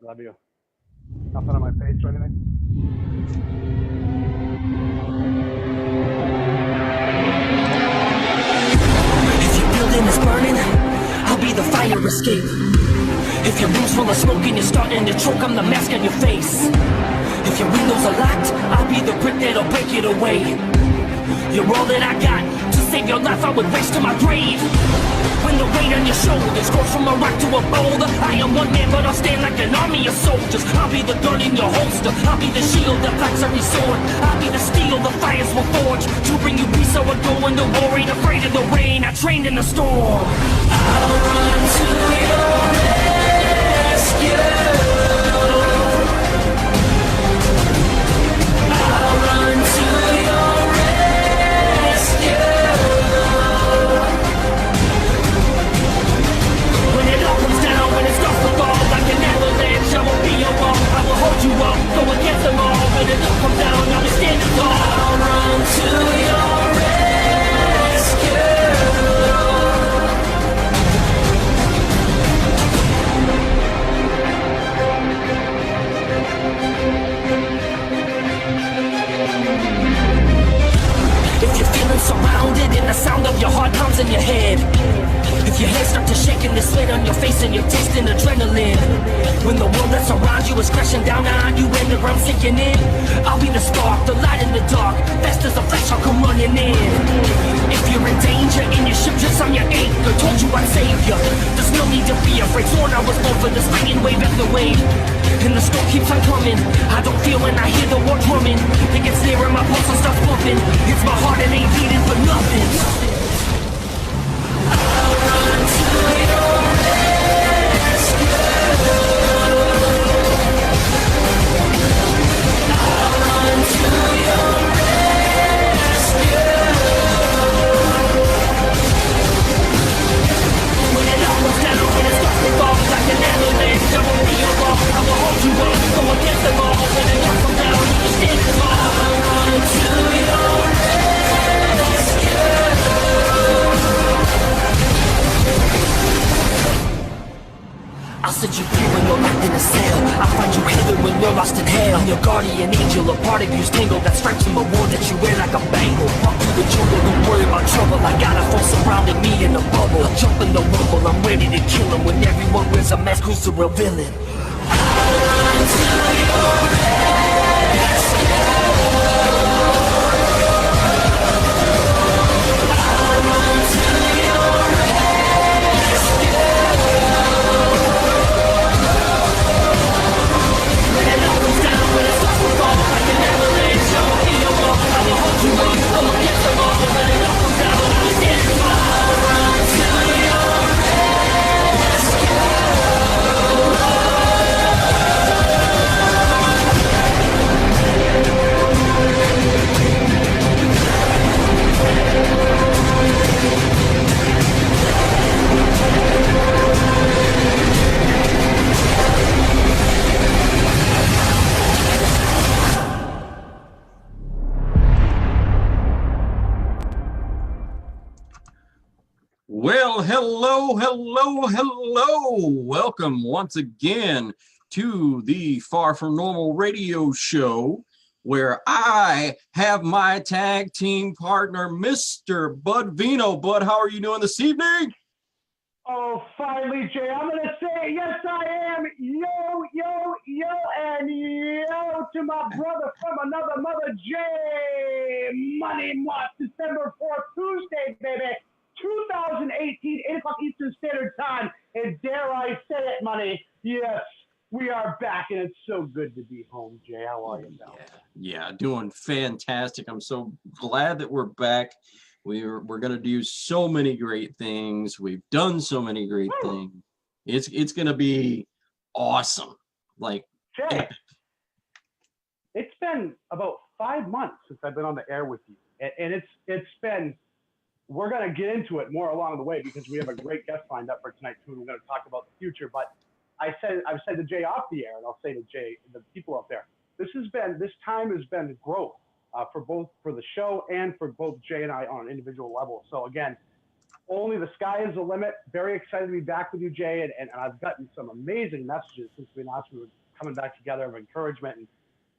Love you. Nothing on my face or anything? If your building is burning, I'll be the fire escape. If your room's full of smoke and you're starting to choke, I'm the mask on your face. If your windows are locked, I'll be the brick that'll break it away. You're all that I got. To save your life, I would race to my grave. When the weight on your shoulders goes from a rock to a boulder, I am one man, but I'll stand like an army of soldiers. I'll be the gun in your holster, I'll be the shield that blocks every sword. I'll be the steel the fires will forge to bring you peace. So I go into war, ain't afraid of the rain. I trained in the storm. I'll run to your rescue. I'll run to your rescue. When it all comes down, when it starts to fall like an avalanche, I won't be your wall. I will hold you up, go against them all. When it all comes down, I'll be standing tall. I'll run to your rescue. If you're feeling surrounded and the sound of your heart pounds in your head, if your hands start to shake and the sweat on your face and you're tasting adrenaline, when the world that's around you is crashing down on you and the ground sinking in, I'll be the spark, the light in the dark. Fast as a flash, I'll come running in. If you're in danger and your ship just on your anchor, told you I'd save you. There's no need to be afraid. Sworn I was born for the swinging wave after wave. And the storm keeps on coming. I don't feel when I hear the war drumming. It gets nearer, my pulse will start pumping. It's my heart, it ain't beating for nothing. I'll run to your rescue. I'll run to your rescue. When it all goes down, when it starts to fall like an avalanche, I won't be your wall. I will hold you up, go against them all. When it all comes down, you stand tall. I'll run to your rescue. I'll set you free when you're locked in a cell. I'll find you heaven when you're lost in hell. I'm your guardian angel, a part of you's tangled. That stripes from a war that you wear like a bangle. Walk through the jungle, don't worry about trouble. I got a force surrounding me in a bubble. I'll jump in the rumble, I'm ready to kill him. When everyone wears a mask, who's the real villain? I'll run to your rescue. I'll run to your rescue. When it all comes down, when it starts to fall like an avalanche, I won't be your wall. I will hold you up, go against them all. When it all comes down, I'll be standing tall. I'll run to your rescue. Well, hello. Welcome once again to the Far From Normal radio show, where I have my tag team partner, Mr. Bud Vino. Bud, how are you doing this evening? Oh, finally, Jay. I'm going to say, yes, I am. Yo, and yo to my brother from another mother, Jay. Money Month, December 4th, Tuesday, baby. 2018, 8 o'clock Eastern Standard Time. And dare I say it, Money, yes, we are back, and it's so good to be home, Jay. How are you, pal? Yeah, doing fantastic. I'm so glad that we're back. We're going to do so many great things. We've done so many great things. It's going to be awesome. Like, Jay, it's been about 5 months since I've been on the air with you, and it's been. We're going to get into it more along the way because we have a great guest lined up for tonight too. We're going to talk about the future. But I've said to Jay off the air, and I'll say to Jay, the people out there, this time has been growth for the show and for both Jay and I on an individual level. So again, only the sky is the limit. Very excited to be back with you, Jay. And I've gotten some amazing messages since we announced we were coming back together of encouragement and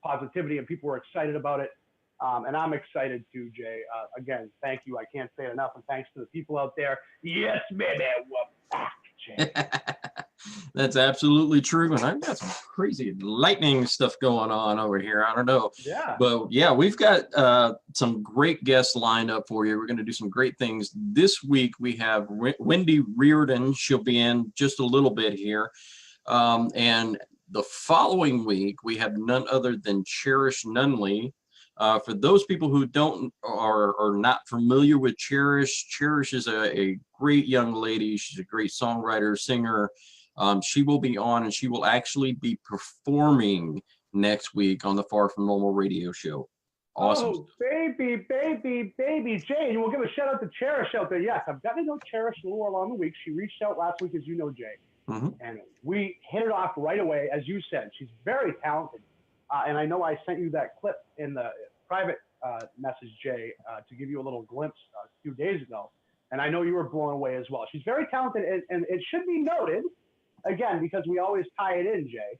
positivity, and people were excited about it. And I'm excited too, Jay. Again, thank you. I can't say it enough. And thanks to the people out there. Yes, baby. We're back, Jay. That's absolutely true. And I've got some crazy lightning stuff going on over here. I don't know. Yeah. But yeah, we've got some great guests lined up for you. We're going to do some great things. This week we have Wendy Riordan. She'll be in just a little bit here. And the following week we have none other than Cherish Nunley. For those people who are not familiar with Cherish, Cherish is a great young lady. She's a great songwriter, singer. She will be on, and she will actually be performing next week on the Far From Normal radio show. Awesome. Oh, baby, Jay. And we'll give a shout out to Cherish out there. Yes, I've gotten to know Cherish a little along the week. She reached out last week, as you know, Jay. Mm-hmm. And we hit it off right away, as you said. She's very talented. And I know I sent you that clip in the private message, Jay, to give you a little glimpse a few days ago. And I know you were blown away as well. She's very talented. And it should be noted, again, because we always tie it in, Jay.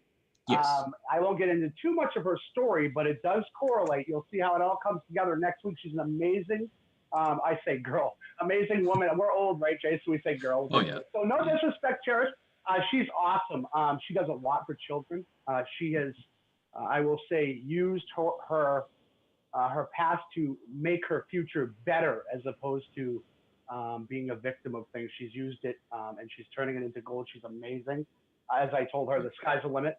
Yes. I won't get into too much of her story, but it does correlate. You'll see how it all comes together next week. She's an amazing, I say girl, amazing woman. We're old, right, Jay? So we say girl. Oh, yeah. So no disrespect, Cherish. She's awesome. She does a lot for children. She has, I will say, used her past to make her future better, as opposed to being a victim of things. She's used it, and she's turning it into gold. She's amazing. As I told her, the sky's the limit.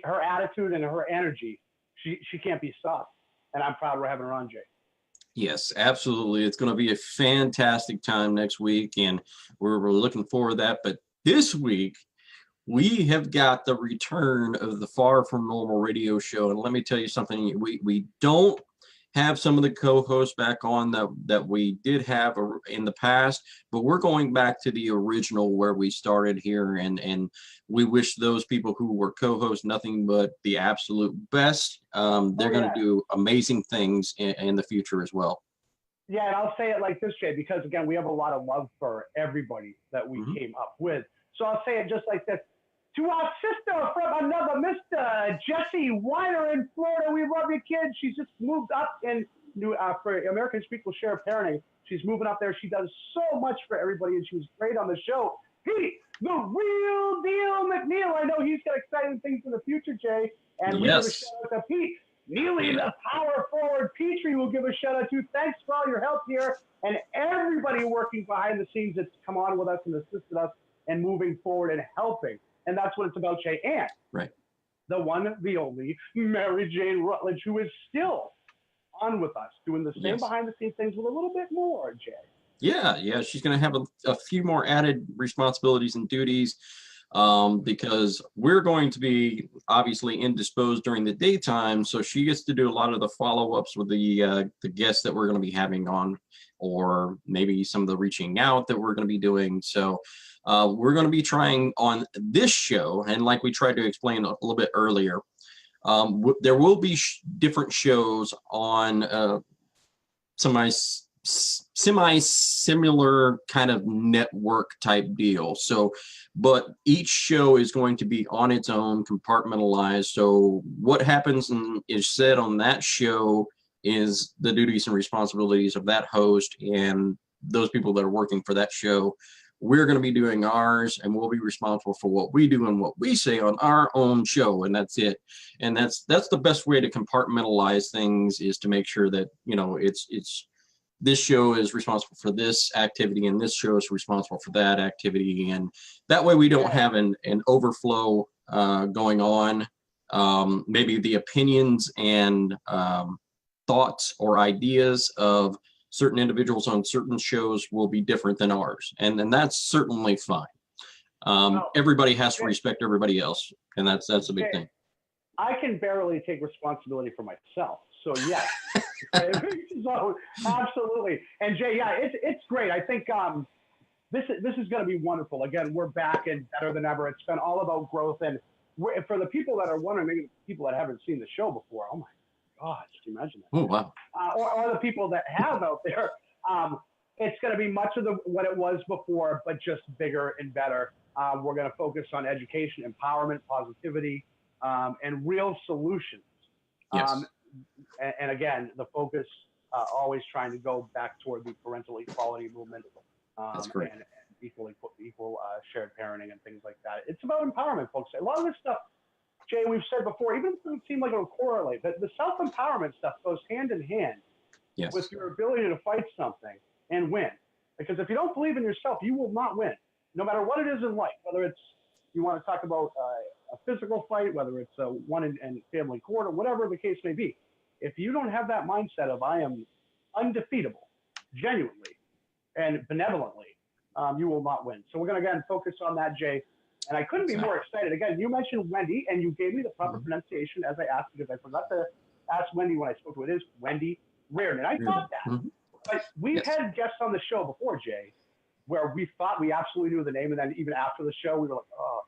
Her attitude and her energy, she can't be stopped. And I'm proud we're having her on, Jay. Yes, absolutely. It's going to be a fantastic time next week, and we're looking forward to that. But this week, we have got the return of the Far From Normal radio show. And let me tell you something, we don't have some of the co-hosts back on that we did have in the past, but we're going back to the original where we started here, and we wish those people who were co-hosts nothing but the absolute best. They're going to do amazing things in the future as well. Yeah, and I'll say it like this, Jay, because again, we have a lot of love for everybody that we came up with. So I'll say it just like this. To our sister from another Mr. Jesse Weiner in Florida. We love you, kid. She's just moved up in for American Speak Will Share Parenting. She's moving up there. She does so much for everybody, and she was great on the show. Pete, the real deal McNeil. I know he's got exciting things in the future, Jay. And we give a shout out to Pete. Neely, the power forward Petrie, will give a shout out to. Thanks for all your help here, and everybody working behind the scenes that's come on with us and assisted us and moving forward and helping. And that's what it's about, Jay. And the one, the only, Mary Jane Rutledge, who is still on with us, doing the same behind-the-scenes things with a little bit more, Jay. Yeah, she's going to have a few more added responsibilities and duties because we're going to be obviously indisposed during the daytime, so she gets to do a lot of the follow-ups with the guests that we're going to be having on, or maybe some of the reaching out that we're going to be doing. So we're going to be trying on this show, and like we tried to explain a little bit earlier, there will be different shows on semi-similar kind of network type deal. So, but each show is going to be on its own, compartmentalized. So what happens and is said on that show is the duties and responsibilities of that host and those people that are working for that show. We're going to be doing ours, and we'll be responsible for what we do and what we say on our own show, and that's it. And that's the best way to compartmentalize things, is to make sure that, you know, it's this show is responsible for this activity and this show is responsible for that activity, and that way we don't have an overflow going on. Maybe the opinions and thoughts or ideas of certain individuals on certain shows will be different than ours, and that's certainly fine. Everybody has to respect everybody else, and that's a big thing. I can barely take responsibility for myself, so yes. So, absolutely. And Jay, it's great. I think this is going to be wonderful. Again, we're back and better than ever. It's been all about growth, and for the people that are wondering, maybe people that haven't seen the show before, oh my gosh, can you imagine that? Oh, wow. Or the people that have out there, It's going to be much of what it was before, but just bigger and better. We're going to focus on education, empowerment, positivity, and real solutions. Yes. And again, the focus always trying to go back toward the parental equality movement, That's great. and equal shared parenting and things like that. It's about empowerment, folks. A lot of this stuff, Jay, we've said before, even if it doesn't seem like it'll correlate, but the self-empowerment stuff goes hand in hand Yes. with your ability to fight something and win. Because if you don't believe in yourself, you will not win, no matter what it is in life, whether it's you want to talk about a physical fight, whether it's a one in family court, or whatever the case may be. If you don't have that mindset of I am undefeatable, genuinely and benevolently, you will not win. So we're going to, again, focus on that, Jay. And I couldn't be more excited. Again, you mentioned Wendy, and you gave me the proper pronunciation as I asked, because I forgot to ask Wendy when I spoke to it. It is Wendy Riordan. I thought that. But we've had guests on the show before, Jay, where we thought we absolutely knew the name, and then even after the show, we were like, oh.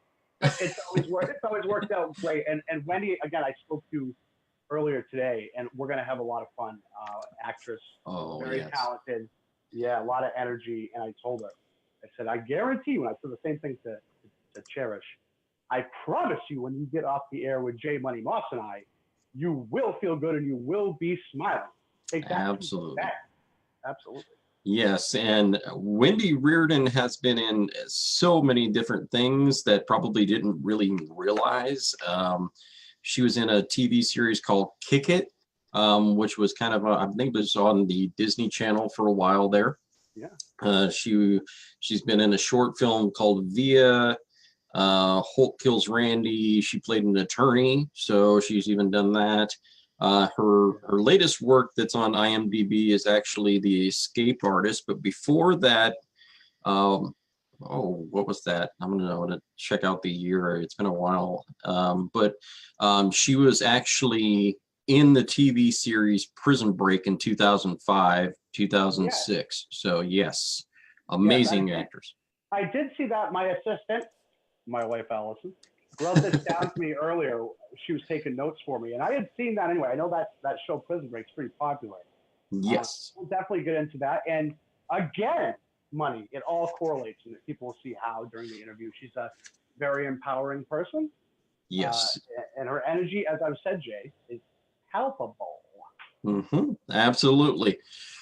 It's always worked out great. And Wendy, again, I spoke to earlier today, and we're going to have a lot of fun. Actress, very talented. Yeah, a lot of energy. And I told her, I said, I guarantee you, and I said the same thing to Cherish, I promise you, when you get off the air with Jay Money Moss and I, you will feel good and you will be smiling. Absolutely. Absolutely. Yes, and Wendy Riordan has been in so many different things that probably didn't really realize. She was in a TV series called Kick It, which was kind of, I think it was on the Disney Channel for a while there. Yeah. She's been in a short film called Via, Hulk Kills Randy. She played an attorney, so she's even done that. Her latest work that's on IMDb is actually The Escape Artist, but before that, what was that? I'm gonna check out the year. It's been a while, but she was actually in the TV series Prison Break in 2005, 2006. So yes, amazing actors. I did see that. My assistant, my wife Allison, wrote this down to me earlier. She was taking notes for me, and I had seen that anyway. I know that show Prison Break is pretty popular. Yes, we'll definitely get into that. And again, Money, it all correlates, and people will see how during the interview. She's a very empowering person. Yes, and her energy, as I've said, Jay, is palpable. Absolutely.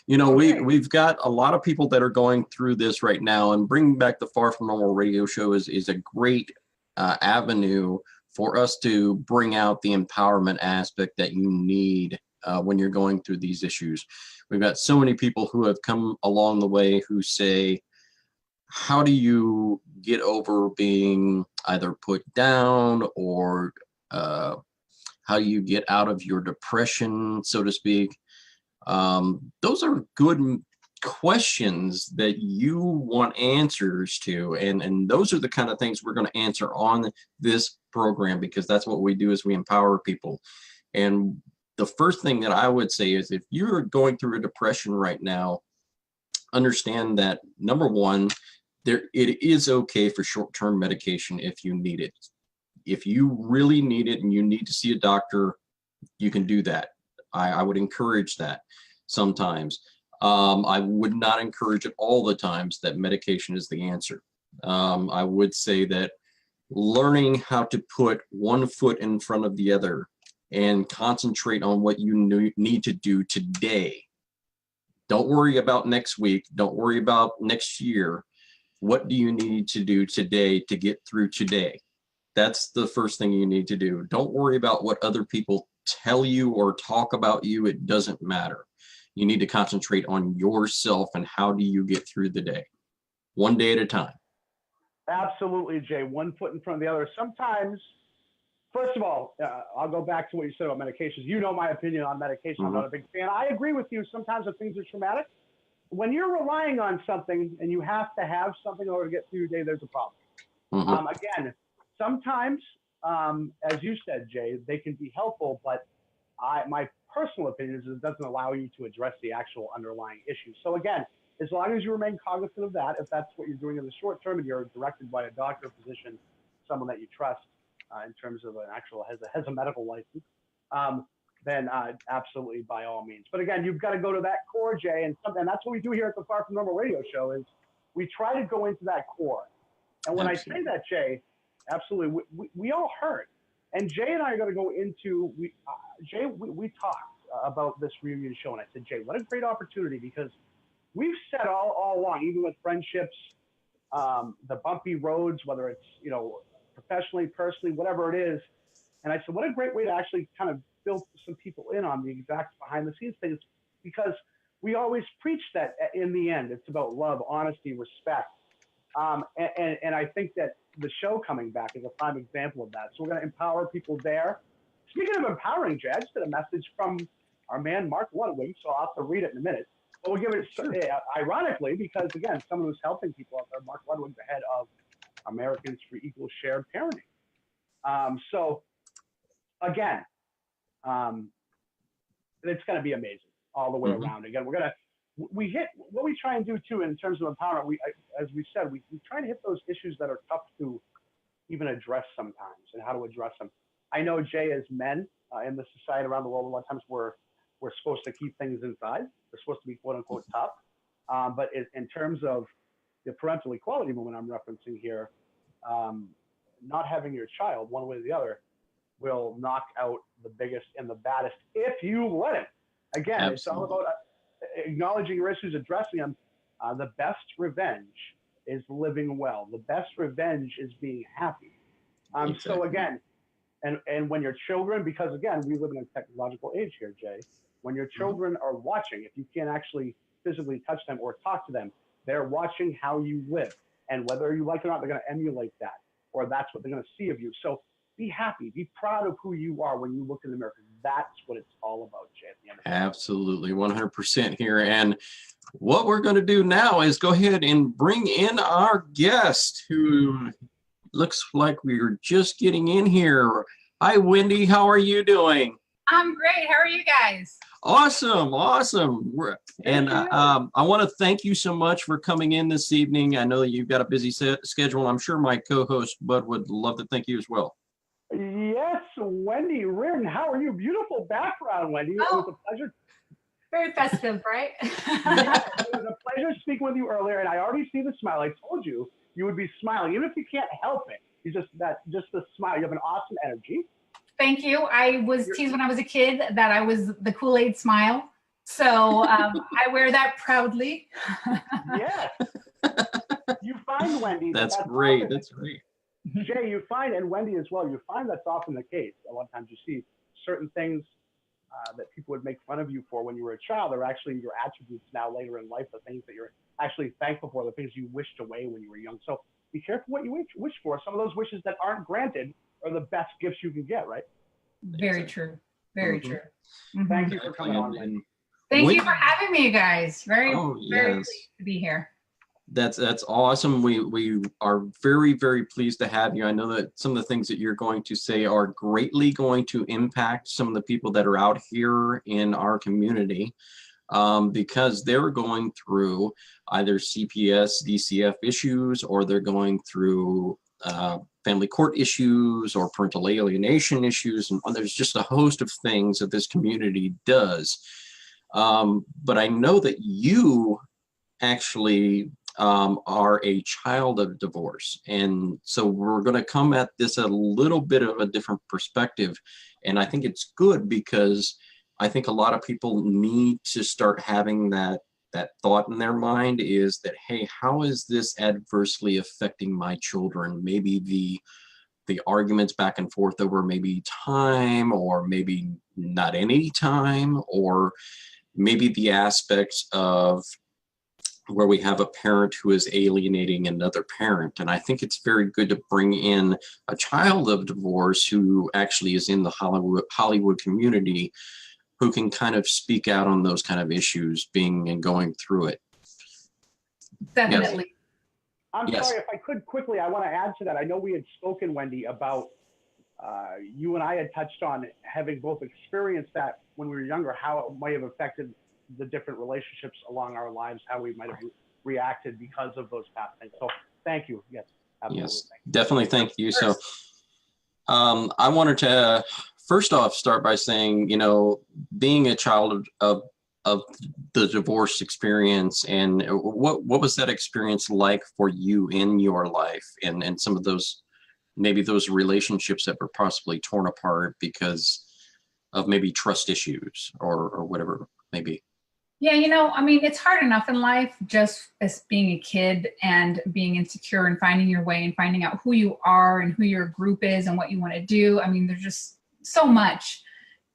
You know, we've got a lot of people that are going through this right now, and bringing back the Far From Normal radio show is a great avenue for us to bring out the empowerment aspect that you need when you're going through these issues. We've got so many people who have come along the way who say, how do you get over being either put down, or how do you get out of your depression, so to speak? Those are good questions that you want answers to, and those are the kind of things we're going to answer on this program, because that's what we do, is we empower people. And the first thing that I would say is, if you're going through a depression right now, understand that, number one, it is okay for short-term medication if you need it. If you really need it and you need to see a doctor, you can do that. I would encourage that sometimes. I would not encourage it all the times that medication is the answer. I would say that learning how to put one foot in front of the other and concentrate on what you need to do today. Don't worry about next week. Don't worry about next year. What do you need to do today to get through today? That's the first thing you need to do. Don't worry about what other people tell you or talk about you. It doesn't matter. You need to concentrate on yourself and how do you get through the day, one day at a time. Absolutely, Jay. One foot in front of the other. Sometimes, first of all, I'll go back to what you said about medications. You know my opinion on medication. I'm not a big fan. I agree with you. Sometimes when things are traumatic, when you're relying on something and you have to have something in order to get through your day, there's a problem. Again, sometimes, as you said, Jay, they can be helpful, but my personal opinion is it doesn't allow you to address the actual underlying issue. So again, as long as you remain cognizant of that, if that's what you're doing in the short term and you're directed by a doctor, physician, someone that you trust in terms of an actual has a medical license, then absolutely, by all means. But again, you've got to go to that core, Jay, and that's what we do here at the Far From Normal Radio Show is we try to go into that core. And when Absolutely. I say that, Jay, absolutely, we all hurt. And Jay and I are going to go into, Jay, we talked about this reunion show, and I said, Jay, what a great opportunity, because we've said all along, even with friendships, the bumpy roads, whether it's, professionally, personally, whatever it is. And I said, what a great way to actually kind of fill some people in on the exact behind the scenes things, because we always preach that in the end, it's about love, honesty, respect. And I think that the show coming back is a prime example of that. So we're going to empower people there. Speaking of empowering, Jay, I just got a message from our man, Mark Ludwig, so I'll have to read it in a minute. But we'll give it, ironically, because again, someone who's helping people out there, Mark Ludwig, the head of Americans for Equal Shared Parenting. So again, it's going to be amazing all the way around. Again, we hit what we try and do too in terms of empowerment. As we said, we try to hit those issues that are tough to even address sometimes, and how to address them. I know, Jay, as men in the society around the world, a lot of times we're supposed to keep things inside. We're supposed to be quote unquote tough. But in terms of the parental equality movement I'm referencing here, not having your child one way or the other will knock out the biggest and the baddest if you let it. Again, Absolutely. It's all about acknowledging your issues, addressing them. The best revenge is living well. The best revenge is being happy. Exactly. So again, and when your children, because again, we live in a technological age here, Jay, when your children are watching, if you can't actually physically touch them or talk to them, they're watching how you live. And whether you like it or not, they're going to emulate that, or that's what they're going to see of you. So be happy, be proud of who you are when you look in the mirror. That's what it's all about, Jay, at the end of the day. Absolutely, 100% here. And what we're going to do now is go ahead and bring in our guest, who looks like we are just getting in here. Hi, Wendy. How are you doing? I'm great. How are you guys? Awesome. And I want to thank you so much for coming in this evening. I know that you've got a busy schedule. I'm sure my co-host, Bud, would love to thank you as well. Yes, Wendy Riordan. How are you? Beautiful background, Wendy. Oh, it was a pleasure. Very festive, right? Yeah, it was a pleasure speaking with you earlier, and I already see the smile. I told you would be smiling, even if you can't help it. You just the smile. You have an awesome energy. Thank you. I was teased when I was a kid that I was the Kool-Aid smile. So I wear that proudly. Yes. You find, Wendy. That's great. That's great. Jay, you find, and Wendy as well, you find that's often the case. A lot of times you see certain things that people would make fun of you for when you were a child are actually your attributes now later in life, the things that you're actually thankful for, the things you wished away when you were young. So be careful what you wish for. Some of those wishes that aren't granted are the best gifts you can get, right? Very true. Very true. Thank you for coming on, Wendy. Thank you for having me, you guys. Very pleased to be here. That's awesome. We are very, very pleased to have you. I know that some of the things that you're going to say are greatly going to impact some of the people that are out here in our community, because they're going through either CPS, DCF issues, or they're going through family court issues or parental alienation issues. And there's just a host of things that this community does. But I know that you actually are a child of divorce. And so we're going to come at this a little bit of a different perspective. And I think it's good, because I think a lot of people need to start having that thought in their mind, is that, hey, how is this adversely affecting my children? Maybe the arguments back and forth over maybe time, or maybe not any time, or maybe the aspects of where we have a parent who is alienating another parent. And I think it's very good to bring in a child of divorce who actually is in the Hollywood community, who can kind of speak out on those kind of issues, being and going through it. Definitely. Yes. I'm sorry, if I could quickly, I want to add to that. I know we had spoken, Wendy, about you and I had touched on having both experienced that when we were younger, how it might have affected the different relationships along our lives, how we might have reacted because of those past things. So thank you. Yes, absolutely. Yes, definitely. Thank you. So I wanted to first off, start by saying, you know, being a child of the divorce experience, and what was that experience like for you in your life, and some of those, maybe those relationships that were possibly torn apart because of maybe trust issues or whatever maybe. Yeah, you know, I mean, it's hard enough in life just as being a kid and being insecure and finding your way and finding out who you are and who your group is and what you want to do. I mean, there's just so much.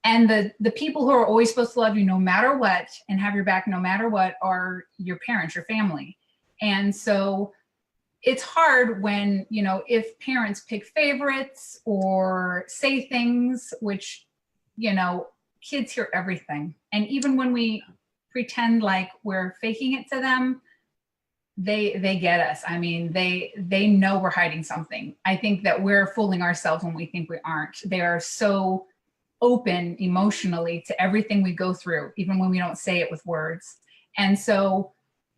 And the people who are always supposed to love you no matter what and have your back no matter what are your parents, your family. And so it's hard when, you know, if parents pick favorites or say things, which, you know, kids hear everything. And even when we pretend like we're faking it to them, they get us. I mean, they know we're hiding something. I think that we're fooling ourselves when we think we aren't. They are so open emotionally to everything we go through, even when we don't say it with words. And so,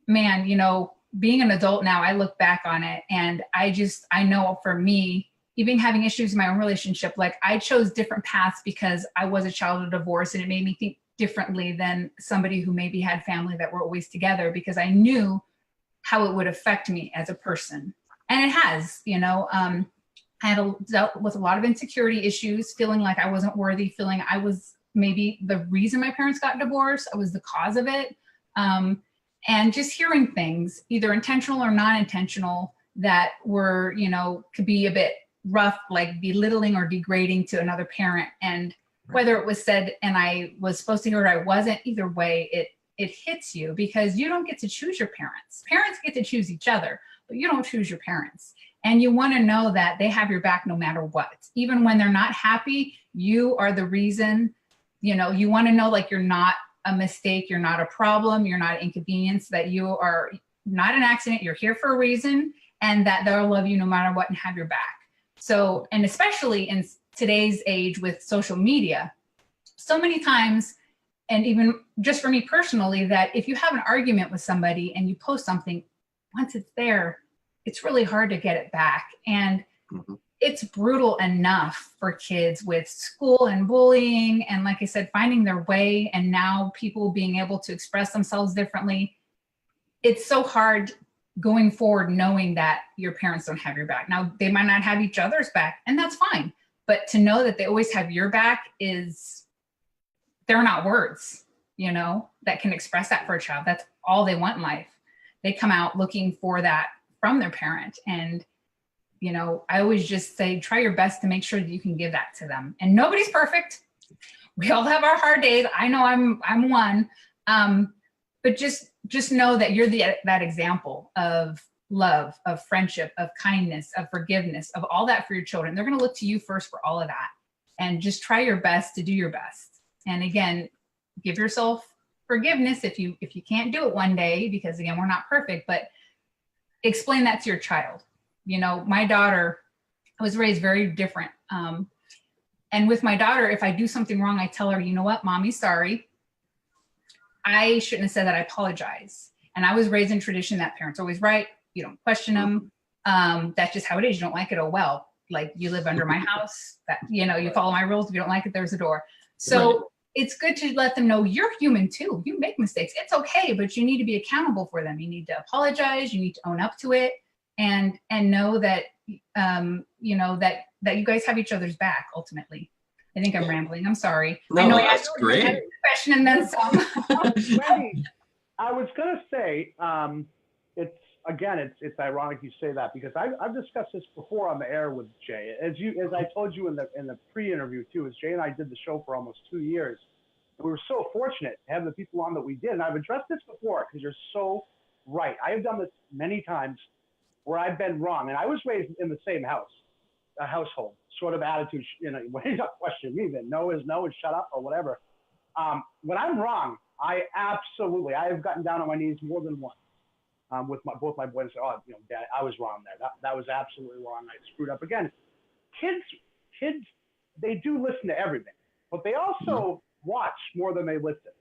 man, you know, being an adult now, I look back on it and I know for me, even having issues in my own relationship, like I chose different paths because I was a child of divorce, and it made me think differently than somebody who maybe had family that were always together, because I knew how it would affect me as a person. And it has, you know, I had dealt with a lot of insecurity issues, feeling like I wasn't worthy, feeling I was maybe the reason my parents got divorced. I was the cause of it. And just hearing things, either intentional or non-intentional, that were, you know, could be a bit rough, like belittling or degrading to another parent. And whether it was said and I was supposed to hear it or I wasn't, either way, it hits you, because you don't get to choose your parents. Parents get to choose each other, but you don't choose your parents. And you want to know that they have your back no matter what. Even when they're not happy, you are the reason. You know, you want to know, like, you're not a mistake, you're not a problem, you're not an inconvenience, that you are not an accident, you're here for a reason, and that they'll love you no matter what and have your back. So, and especially in today's age with social media, so many times, and even just for me personally, that if you have an argument with somebody and you post something, once it's there, it's really hard to get it back. And it's brutal enough for kids with school and bullying. And like I said, finding their way, and now people being able to express themselves differently. It's so hard going forward, knowing that your parents don't have your back. Now, they might not have each other's back, and that's fine. But to know that they always have your back they're not words, you know, that can express that for a child. That's all they want in life. They come out looking for that from their parent. And, you know, I always just say, try your best to make sure that you can give that to them. And nobody's perfect. We all have our hard days. I know I'm one. But just know that you're that example of love, of friendship, of kindness, of forgiveness, of all that for your children. They're going to look to you first for all of that. And just try your best to do your best. And again, give yourself forgiveness if you can't do it one day, because again, we're not perfect, but explain that to your child. You know, my daughter was raised very different. And with my daughter, if I do something wrong, I tell her, you know what, mommy's sorry. I shouldn't have said that, I apologize. And I was raised in tradition that parents are always right. You don't question them. That's just how it is. You don't like it, oh well. Like, you live under my house, that, you know, you follow my rules. If you don't like it, there's a door. So it's good to let them know you're human too. You make mistakes. It's okay, but you need to be accountable for them. You need to apologize. You need to own up to it, and know that, you know, that you guys have each other's back ultimately. I think I'm rambling. I'm sorry. No, I know that's great. Question and then some. Wendy, I was going to say, it's ironic you say that, because I've discussed this before on the air with Jay. As I told you in the pre-interview too, as Jay and I did the show for almost 2 years. We were so fortunate to have the people on that we did. And I've addressed this before, because you're so right. I have done this many times where I've been wrong. And I was raised in the same household, sort of attitude, you know, when you don't question me, then no is no and shut up or whatever. When I'm wrong, I have gotten down on my knees more than once. With both my boys, and say, oh, you know, Dad, I was wrong there. That was absolutely wrong. I screwed up again. Kids, they do listen to everything, but they also watch more than they listen.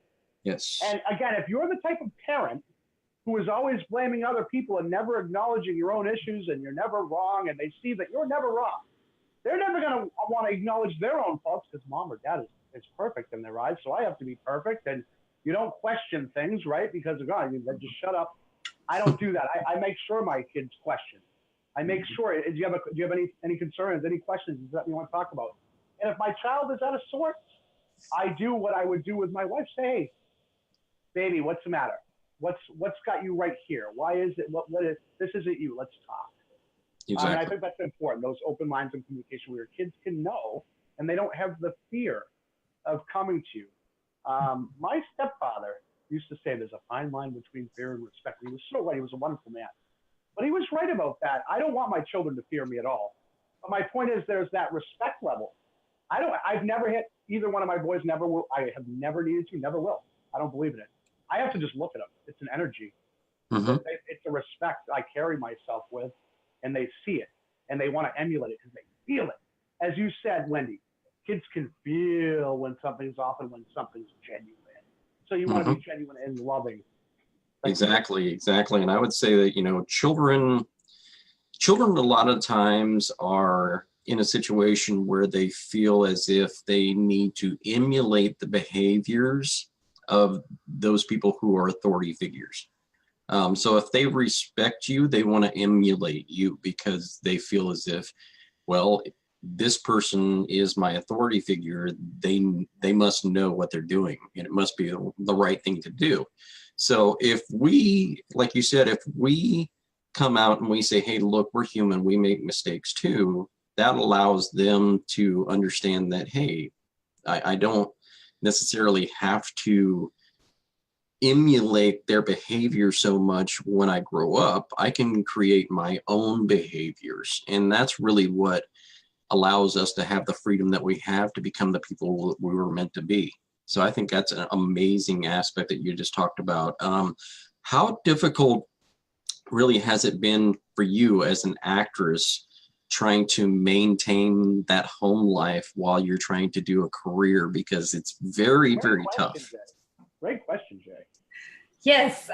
Yes. And again, if you're the type of parent who is always blaming other people and never acknowledging your own issues, and you're never wrong, and they see that you're never wrong, they're never going to want to acknowledge their own faults because mom or dad is perfect in their eyes. So I have to be perfect. And you don't question things, right? Because of God, just shut up. I don't do that. I make sure my kids question. I make sure. Do you have any concerns, any questions that you want to talk about? And if my child is out of sorts, I do what I would do with my wife. Say, hey, baby, what's the matter? What's got you right here? Why is it? What is this? Isn't you? Let's talk. Exactly. And I think that's important. Those open lines of communication where your kids can know, and they don't have the fear of coming to you. My stepfather used to say there's a fine line between fear and respect. He was so right. He was a wonderful man. But he was right about that. I don't want my children to fear me at all. But my point is there's that respect level. I've never hit either one of my boys, never will. I have never needed to, never will. I don't believe in it. I have to just look at them. It's an energy. Mm-hmm. It's a respect I carry myself with, and they see it, and they want to emulate it because they feel it. As you said, Wendy, kids can feel when something's off and when something's genuine. So you want to be genuine and loving. Exactly. And I would say that, children a lot of times are in a situation where they feel as if they need to emulate the behaviors of those people who are authority figures. So if they respect you, they want to emulate you because they feel as if, well, this person is my authority figure. They must know what they're doing, and it must be the right thing to do. So if we, like you said, if we come out and we say, hey, look, we're human, we make mistakes too, that allows them to understand that, hey, I don't necessarily have to emulate their behavior so much when I grow up. I can create my own behaviors. And that's really what allows us to have the freedom that we have to become the people we were meant to be. So I think that's an amazing aspect that you just talked about. How difficult really has it been for you as an actress trying to maintain that home life while you're trying to do a career? Because it's very, very tough. Jay. Great question, Jay. Yes.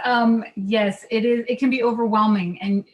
Yes, it is. It can be overwhelming. And,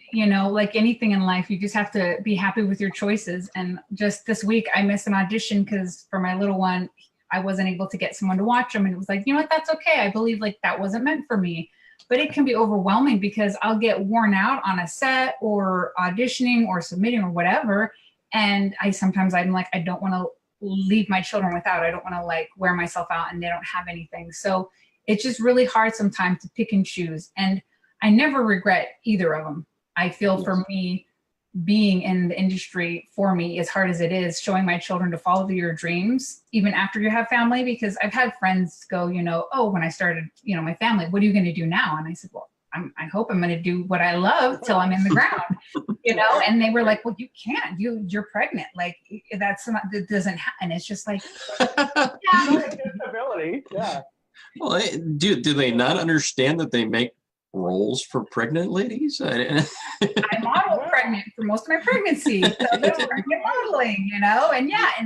like anything in life, you just have to be happy with your choices. And just this week, I missed an audition because for my little one, I wasn't able to get someone to watch him. And it was like, that's okay. I believe that wasn't meant for me. But it can be overwhelming because I'll get worn out on a set or auditioning or submitting or whatever. And I'm like, I don't want to leave my children without. I don't want to wear myself out and they don't have anything. So it's just really hard sometimes to pick and choose. And I never regret either of them. I feel for me, being in the industry, for me, as hard as it is, showing my children to follow your dreams, even after you have family, because I've had friends go, oh, when I started, my family, what are you going to do now? And I said, well, I hope I'm going to do what I love till I'm in the ground, and they were like, well, you can't, you're pregnant. That doesn't happen. And it's just like, yeah. Disability. Yeah. Well, do they not understand that they make roles for pregnant ladies? I modeled pregnant for most of my pregnancy. So that's pregnant modeling, and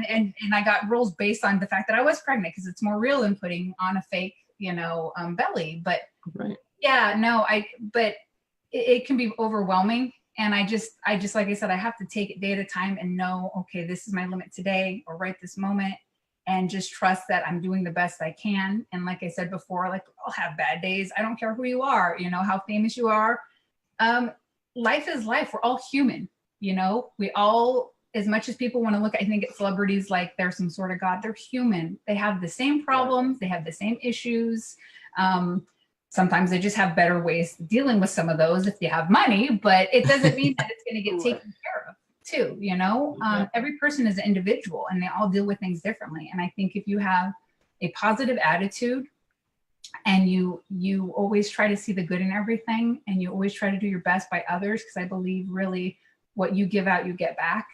and I got roles based on the fact that I was pregnant because it's more real than putting on a fake, belly. But right. Yeah, no, but it can be overwhelming. And I just, like I said, I have to take it day at a time and know, okay, this is my limit today or right this moment. And just trust that I'm doing the best I can. And like I said before, I'll have bad days. I don't care who you are, how famous you are. Life is life. We're all human, we all, as much as people want to look, I think at celebrities like they're some sort of God, they're human. They have the same problems. They have the same issues. Sometimes they just have better ways of dealing with some of those if you have money, but it doesn't mean that it's going to get taken care of. Too, every person is an individual and they all deal with things differently. And I think if you have a positive attitude and you always try to see the good in everything and you always try to do your best by others, because I believe really what you give out, you get back.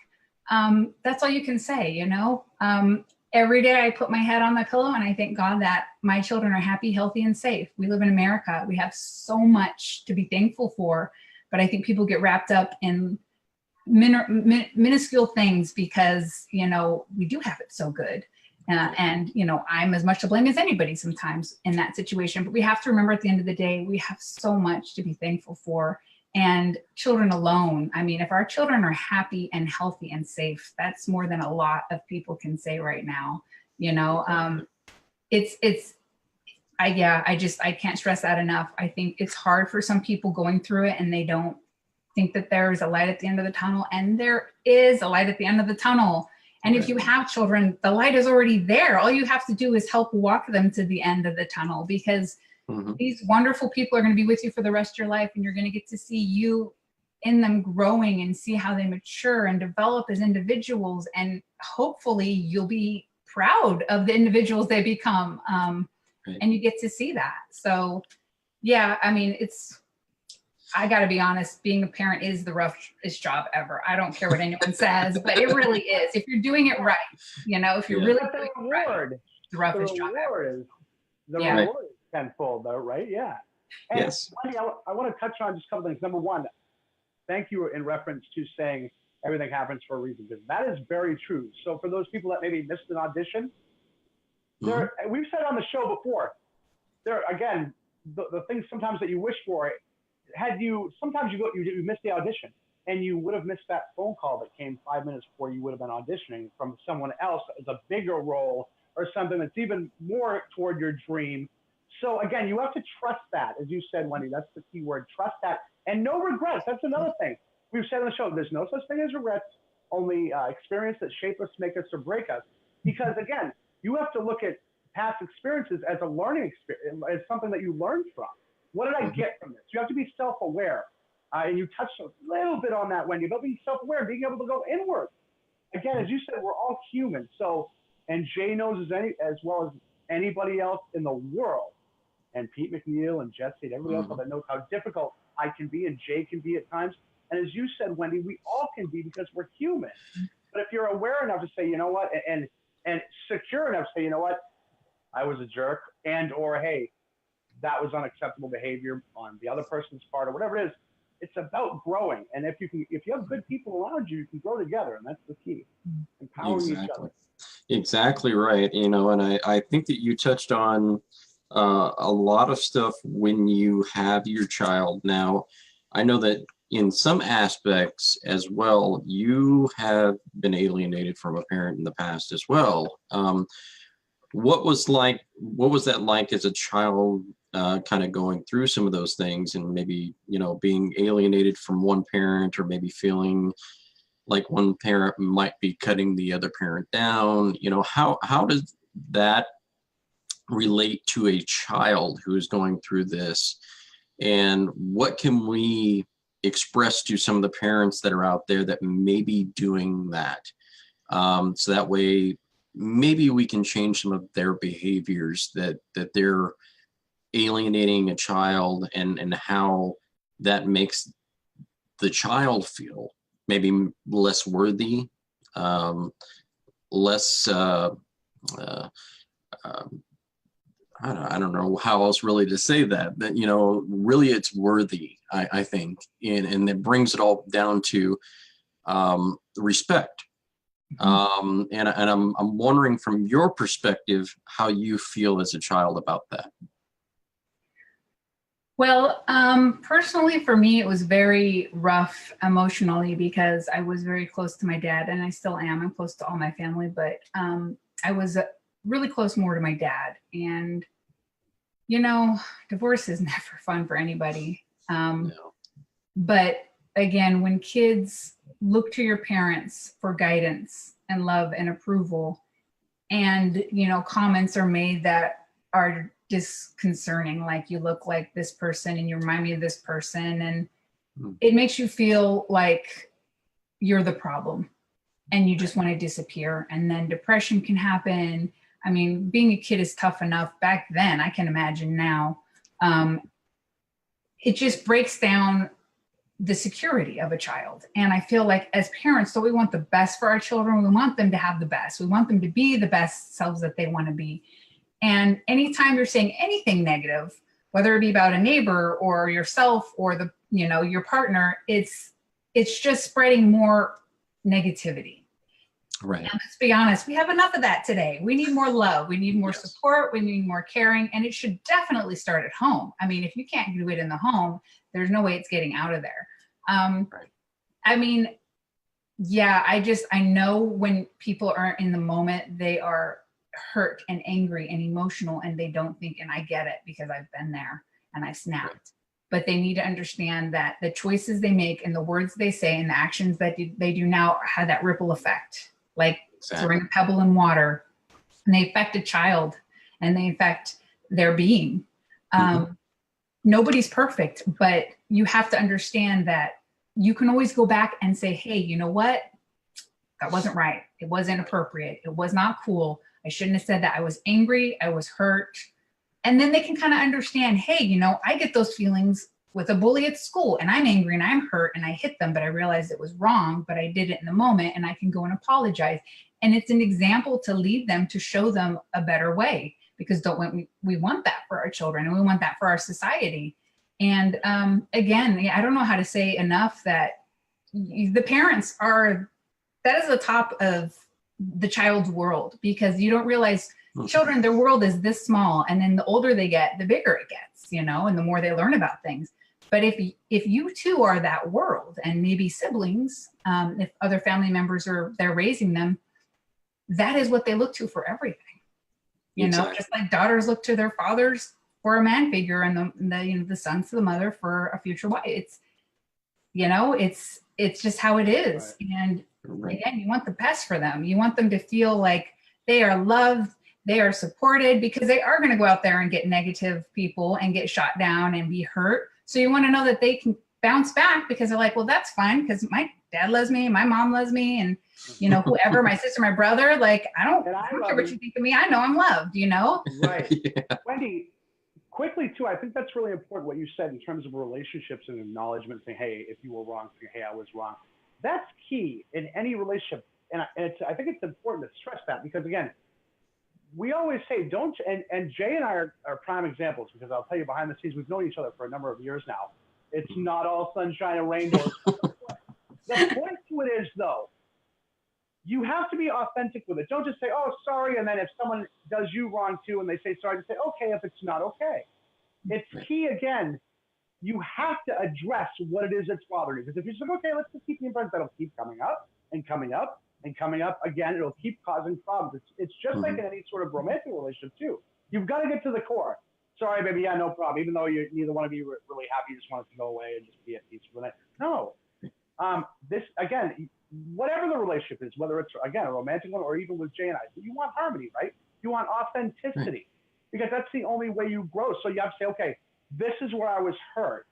That's all you can say, every day I put my head on my pillow and I thank God that my children are happy, healthy, and safe. We live in America. We have so much to be thankful for, but I think people get wrapped up in minuscule things because we do have it so good, and I'm as much to blame as anybody sometimes in that situation. But we have to remember at the end of the day, we have so much to be thankful for, And children alone, I mean, if our children are happy and healthy and safe, that's more than a lot of people can say right now. You know, I can't stress that enough. I think it's hard for some people going through it and they don't think that there's a light at the end of the tunnel, and there is a light at the end of the tunnel. And if you have children, the light is already there. All you have to do is help walk them to the end of the tunnel, because these wonderful people are going to be with you for the rest of your life, and you're going to get to see you in them growing and see how they mature and develop as individuals. And hopefully you'll be proud of the individuals they become. And you get to see that. So yeah, I mean, I got to be honest, being a parent is the roughest job ever. I don't care what anyone says, but it really is. If you're doing it right, you know, if you're really doing it right, the roughest job ever. The reward is tenfold though, right? Yeah. And yes. Wendy, I want to touch on just a couple things. Number one, thank you in reference to saying everything happens for a reason, because that is very true. So for those people that maybe missed an audition, we've said on the show before, again, the things sometimes that you wish for, sometimes you miss the audition, and you would have missed that phone call that came 5 minutes before you would have been auditioning from someone else as a bigger role or something that's even more toward your dream. So again, you have to trust that, as you said, Wendy, that's the key word, trust that. And no regrets, that's another thing. We've said on the show, there's no such thing as regrets, only experience that shape us, make us, or break us. Because again, you have to look at past experiences as a learning experience, as something that you learned from. What did I get from this? You have to be self-aware. And you touched a little bit on that, Wendy, about being self-aware, being able to go inward. Again, as you said, we're all human. So, and Jay knows as well as anybody else in the world, and Pete McNeil and Jesse and everybody else that knows how difficult I can be and Jay can be at times. And as you said, Wendy, we all can be, because we're human. But if you're aware enough to say, you know what, and secure enough to say, you know what, I was a jerk, and or hey, that was unacceptable behavior on the other person's part, or whatever it is. It's about growing, and if you have good people around you, you can grow together, and that's the key. Empowering each other. Exactly right. You know, and I think that you touched on a lot of stuff when you have your child. Now, I know that in some aspects as well, you have been alienated from a parent in the past as well. What was that like as a child, kind of going through some of those things, and maybe, you know, being alienated from one parent, or maybe feeling like one parent might be cutting the other parent down? You know, how does that relate to a child who is going through this? And what can we express to some of the parents that are out there that may be doing that? So that way, maybe we can change some of their behaviors, that they're alienating a child, and how that makes the child feel maybe less worthy, less, I don't know how else really to say that, you know, really it's worthy, I think. And it brings it all down to respect. And I'm wondering from your perspective, how you feel as a child about that. Well, personally for me, it was very rough emotionally, because I was very close to my dad, and I still am. I'm close to all my family, but I was really close more to my dad. And, you know, divorce is never fun for anybody. No. But again, when kids look to your parents for guidance and love and approval, and, you know, comments are made that are disconcerting, like you look like this person and you remind me of this person, and it makes you feel like you're the problem and you just want to disappear. And then depression can happen. I mean, being a kid is tough enough back then. I can imagine now. It just breaks down the security of a child. And I feel like as parents, so we want the best for our children. We want them to have the best. We want them to be the best selves that they want to be. And anytime you're saying anything negative, whether it be about a neighbor or yourself or your partner, it's just spreading more negativity. Right. And let's be honest, we have enough of that today. We need more love. We need more support. We need more caring. And it should definitely start at home. I mean, if you can't do it in the home, there's no way it's getting out of there. Right. I mean, yeah, I know when people aren't in the moment, they are hurt and angry and emotional, and they don't think, and I get it because I've been there and I snapped. Right. But they need to understand that the choices they make and the words they say and the actions that they do now have that ripple effect, like throwing a pebble in water, and they affect a child and they affect their being. Nobody's perfect, but you have to understand that you can always go back and say, hey, you know what? That wasn't right. It wasn't appropriate. It was not cool. I shouldn't have said that. I was angry. I was hurt. And then they can kind of understand, hey, you know, I get those feelings with a bully at school, and I'm angry and I'm hurt and I hit them, but I realized it was wrong, but I did it in the moment, and I can go and apologize. And it's an example to lead them, to show them a better way, because we want that for our children, and we want that for our society. And again, I don't know how to say enough that the parents that is the top of the child's world, because you don't realize children, their world is this small. And then the older they get, the bigger it gets, you know, and the more they learn about things. But if you too are that world, and maybe siblings, if other family members are there raising them, that is what they look to for everything. You know, just like daughters look to their fathers for a man figure, and the sons to the mother for a future wife. It's, you know, it's just how it is. Right. And again, you want the best for them. You want them to feel like they are loved, they are supported, because they are going to go out there and get negative people and get shot down and be hurt. So you want to know that they can bounce back, because they're like, well, that's fine, because my dad loves me, my mom loves me, and you know, whoever, my sister, my brother, like, I don't care what you think of me. I know I'm loved, you know? Right. Yeah. Wendy, quickly too, I think that's really important what you said in terms of relationships and acknowledgement, saying, hey, if you were wrong, saying, hey, I was wrong. That's key in any relationship. And I think it's important to stress that, because again, we always say, and Jay and I are prime examples, because I'll tell you, behind the scenes, we've known each other for a number of years now. It's not all sunshine and rainbows. The point to it is, though, you have to be authentic with it. Don't just say, oh, sorry, and then if someone does you wrong too and they say sorry, just say, okay, if it's not okay. It's key, again, you have to address what it is that's bothering you. Because if you're just like, okay, let's just keep being friends, that'll keep coming up and coming up and coming up again. It'll keep causing problems. It's just like in any sort of romantic relationship too. You've got to get to the core. Sorry, baby, yeah, no problem. Even though neither one of you were really happy, you just want it to go away and just be at peace for the night. No. This, again, whatever the relationship is, whether it's, again, a romantic one or even with Jay and I, you want harmony, right? You want authenticity, because that's the only way you grow. So you have to say, okay, this is where I was hurt,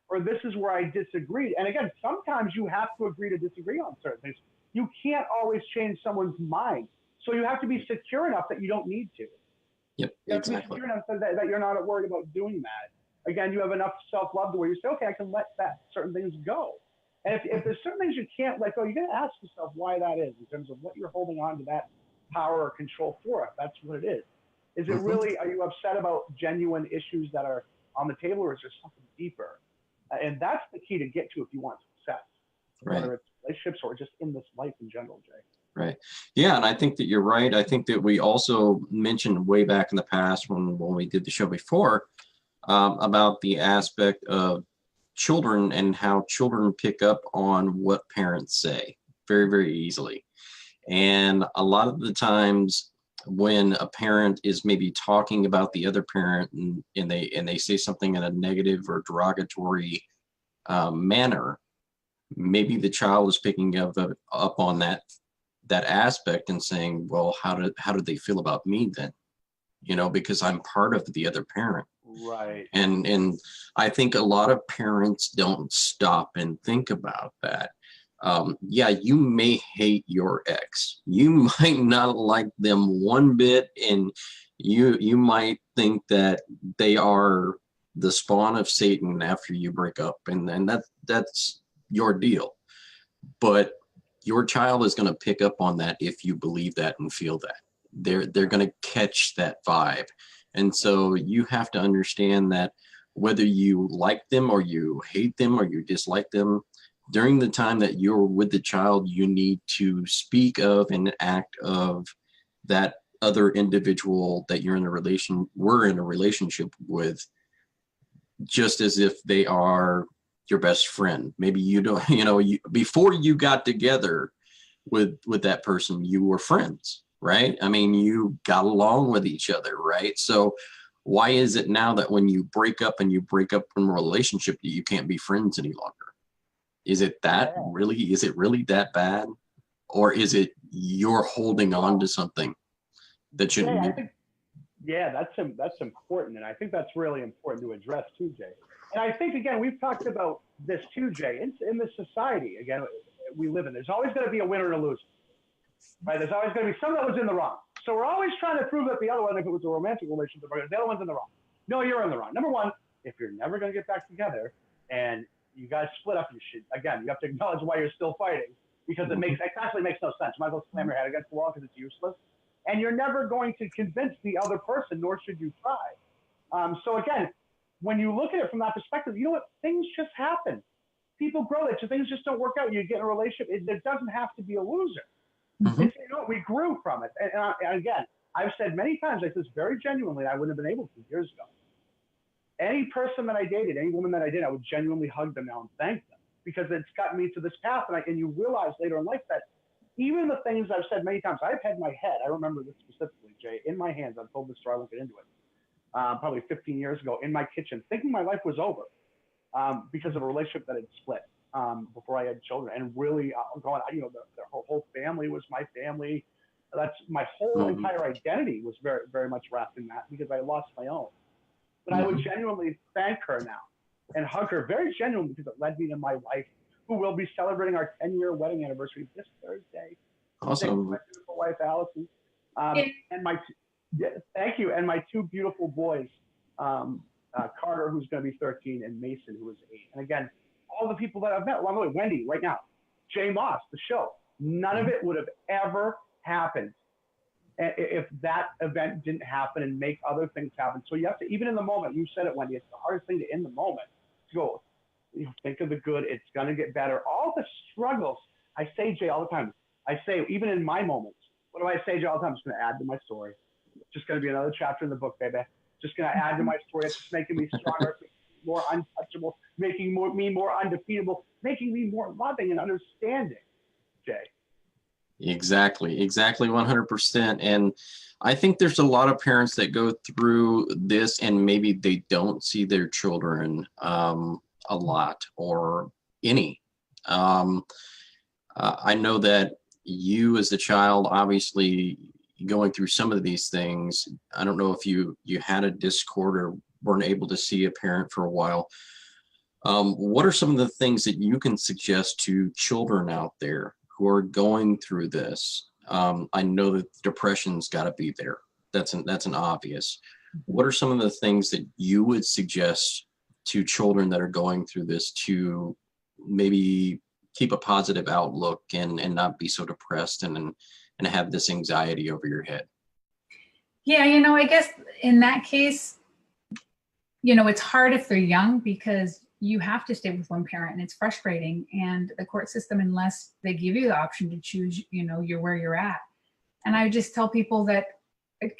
or this is where I disagreed. And again, sometimes you have to agree to disagree on certain things. You can't always change someone's mind. So you have to be secure enough that you don't need to. Yep, you have to be secure enough that you're not worried about doing that. Again, you have enough self-love to where you say, okay, I can let certain things go. And if there's certain things you can't let go, you got to ask yourself why that is, in terms of what you're holding on to that power or control for. If that's what it is. Is it really, are you upset about genuine issues that are on the table, or is there something deeper? And that's the key to get to if you want success, whether it's relationships or just in this life in general, Jay. Right. Yeah, and I think that you're right. I think that we also mentioned way back in the past when we did the show before about the aspect of children and how children pick up on what parents say very, very easily. And a lot of the times when a parent is maybe talking about the other parent and they say something in a negative or derogatory manner, maybe the child is picking up on that aspect and saying, well, how do they feel about me then? You know, because I'm part of the other parent. Right. And I think a lot of parents don't stop and think about that. Yeah, you may hate your ex. You might not like them one bit, and you might think that they are the spawn of Satan after you break up, and that's your deal. But your child is going to pick up on that if you believe that and feel that. They're going to catch that vibe. And so you have to understand that whether you like them or you hate them or you dislike them, during the time that you're with the child, you need to speak of and act of that other individual that you're in a relationship with, just as if they are your best friend. Maybe you don't, before you got together with that person, you were friends, right? I mean, you got along with each other, right? So why is it now that when you break up from a relationship, that you can't be friends any longer? Is it really that bad? Or is it you're holding on to something that shouldn't be? That's important. And I think that's really important to address too, Jay. And I think, again, we've talked about this too, Jay, in this society, again, we live in. There's always going to be a winner and a loser, right? There's always going to be someone that was in the wrong. So we're always trying to prove that the other one, if it was a romantic relationship, the other one's in the wrong. No, you're in the wrong. Number one, if you're never going to get back together and you guys split up, you have to acknowledge why you're still fighting, because it actually makes no sense. You might as well slam your head against the wall because it's useless. And you're never going to convince the other person, nor should you try. So again, when you look at it from that perspective, you know what? Things just happen. People grow. Things just don't work out. You get in a relationship. There doesn't have to be a loser. Mm-hmm. We grew from it. And again, I've said many times, I said this very genuinely, I wouldn't have been able to years ago. Any person that I dated, any woman that I did, I would genuinely hug them now and thank them, because it's gotten me to this path. And you realize later in life that even the things I've said many times, I've had my head, I remember this specifically, Jay, in my hands. I've told this story, I won't get into it, probably 15 years ago, in my kitchen, thinking my life was over because of a relationship that had split before I had children. And really going, their whole family was my family. That's my whole entire identity was very, very much wrapped in that, because I lost my own. But I would genuinely thank her now and hug her very genuinely, because it led me to my wife, who will be celebrating our 10-year wedding anniversary this Thursday. Awesome. My beautiful wife, Allison. And thank you. And my two beautiful boys, Carter, who's going to be 13, and Mason, who is 8. And again, all the people that I've met along the way, Wendy, right now, Jay Moss, the show, none of it would have ever happened if that event didn't happen and make other things happen. So you have to, even in the moment, you said it, Wendy, it's the hardest thing to, in the moment, to go, think of the good, it's going to get better. All the struggles, I say, Jay, all the time, I say, even in my moments, what do I say, Jay, all the time? I'm just going to add to my story. It's just going to be another chapter in the book, baby. Just going to add to my story. It's just making me stronger, more untouchable, making me more undefeatable, making me more loving and understanding, Jay. Exactly 100%. And I think there's a lot of parents that go through this and maybe they don't see their children a lot or any. I know that you as a child, obviously going through some of these things, I don't know if you had a discord or weren't able to see a parent for a while. What are some of the things that you can suggest to children out there who are going through this? I know that depression's got to be there. That's an obvious. What are some of the things that you would suggest to children that are going through this to maybe keep a positive outlook and not be so depressed and have this anxiety over your head? Yeah, I guess in that case, it's hard if they're young, because you have to stay with one parent, and it's frustrating. And the court system, unless they give you the option to choose, you're where you're at. And I just tell people that,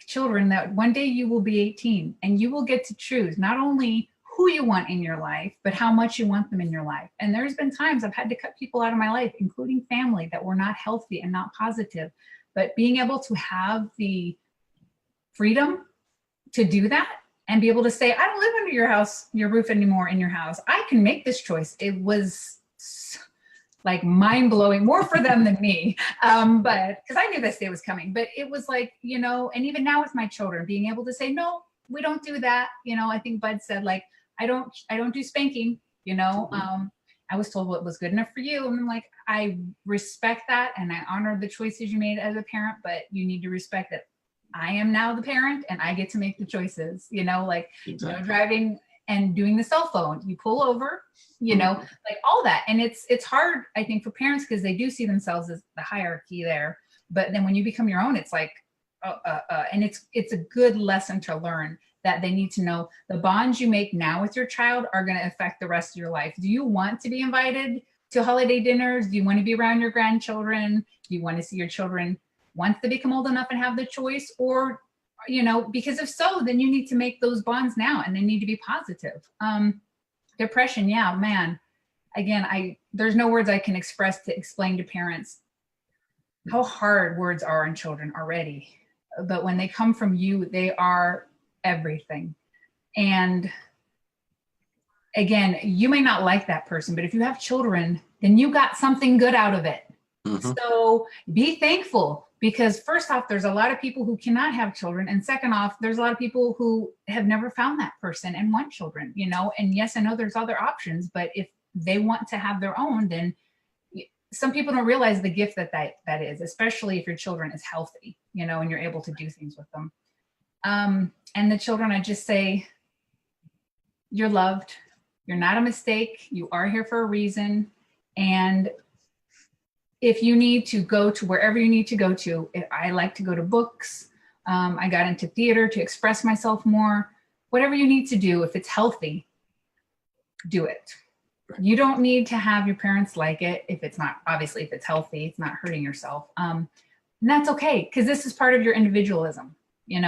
children, that one day you will be 18 and you will get to choose not only who you want in your life, but how much you want them in your life. And there's been times I've had to cut people out of my life, including family, that were not healthy and not positive. But being able to have the freedom to do that and be able to say, I don't live under your roof anymore in your house. I can make this choice. It was like mind blowing, more for them than me. But because I knew this day was coming, but it was like, and even now with my children, being able to say, no, we don't do that. I think Bud said, like, I don't do spanking, I was told what was good enough for you. And I'm like, I respect that. And I honor the choices you made as a parent, but you need to respect that I am now the parent and I get to make the choices, Exactly. Driving and doing the cell phone, you pull over, like all that. And it's hard, I think, for parents, because they do see themselves as the hierarchy there. But then when you become your own, it's like, and it's a good lesson to learn, that they need to know the bonds you make now with your child are going to affect the rest of your life. Do you want to be invited to holiday dinners? Do you want to be around your grandchildren? Do you want to see your children once they become old enough and have the choice? Or, because if so, then you need to make those bonds now, and they need to be positive. Depression, yeah, man. Again, there's no words I can express to explain to parents how hard words are on children already. But when they come from you, they are everything. And again, you may not like that person, but if you have children, then you got something good out of it. Mm-hmm. So be thankful, because first off, there's a lot of people who cannot have children. And second off, there's a lot of people who have never found that person and want children, and yes, I know there's other options, but if they want to have their own, then some people don't realize the gift that is, especially if your children is healthy, and you're able to do things with them. And the children, I just say, you're loved. You're not a mistake. You are here for a reason. And if you need to go to wherever you need to go to, I like to go to books. I got into theater to express myself more. Whatever you need to do, if it's healthy, do it. You don't need to have your parents like it if it's not, obviously, if it's healthy, it's not hurting yourself. And that's okay, because this is part of your individualism. You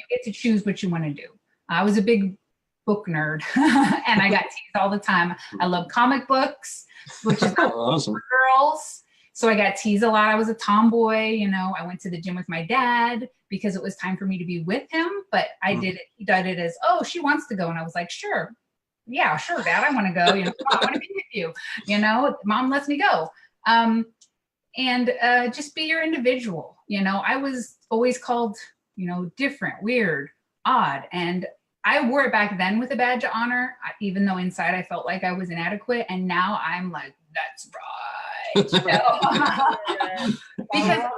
get to choose what you want to do. I was a big book nerd and I got teased all the time. I love comic books, which is awesome. For girls. So I got teased a lot. I was a tomboy. I went to the gym with my dad because it was time for me to be with him. But I did it. He did it as, oh, she wants to go. And I was like, sure. Yeah, sure, Dad, I want to go. I want to be with you. Mom lets me go. And just be your individual. I was always called, different, weird, odd. And I wore it back then with a badge of honor, even though inside I felt like I was inadequate. And now I'm like, that's right. Because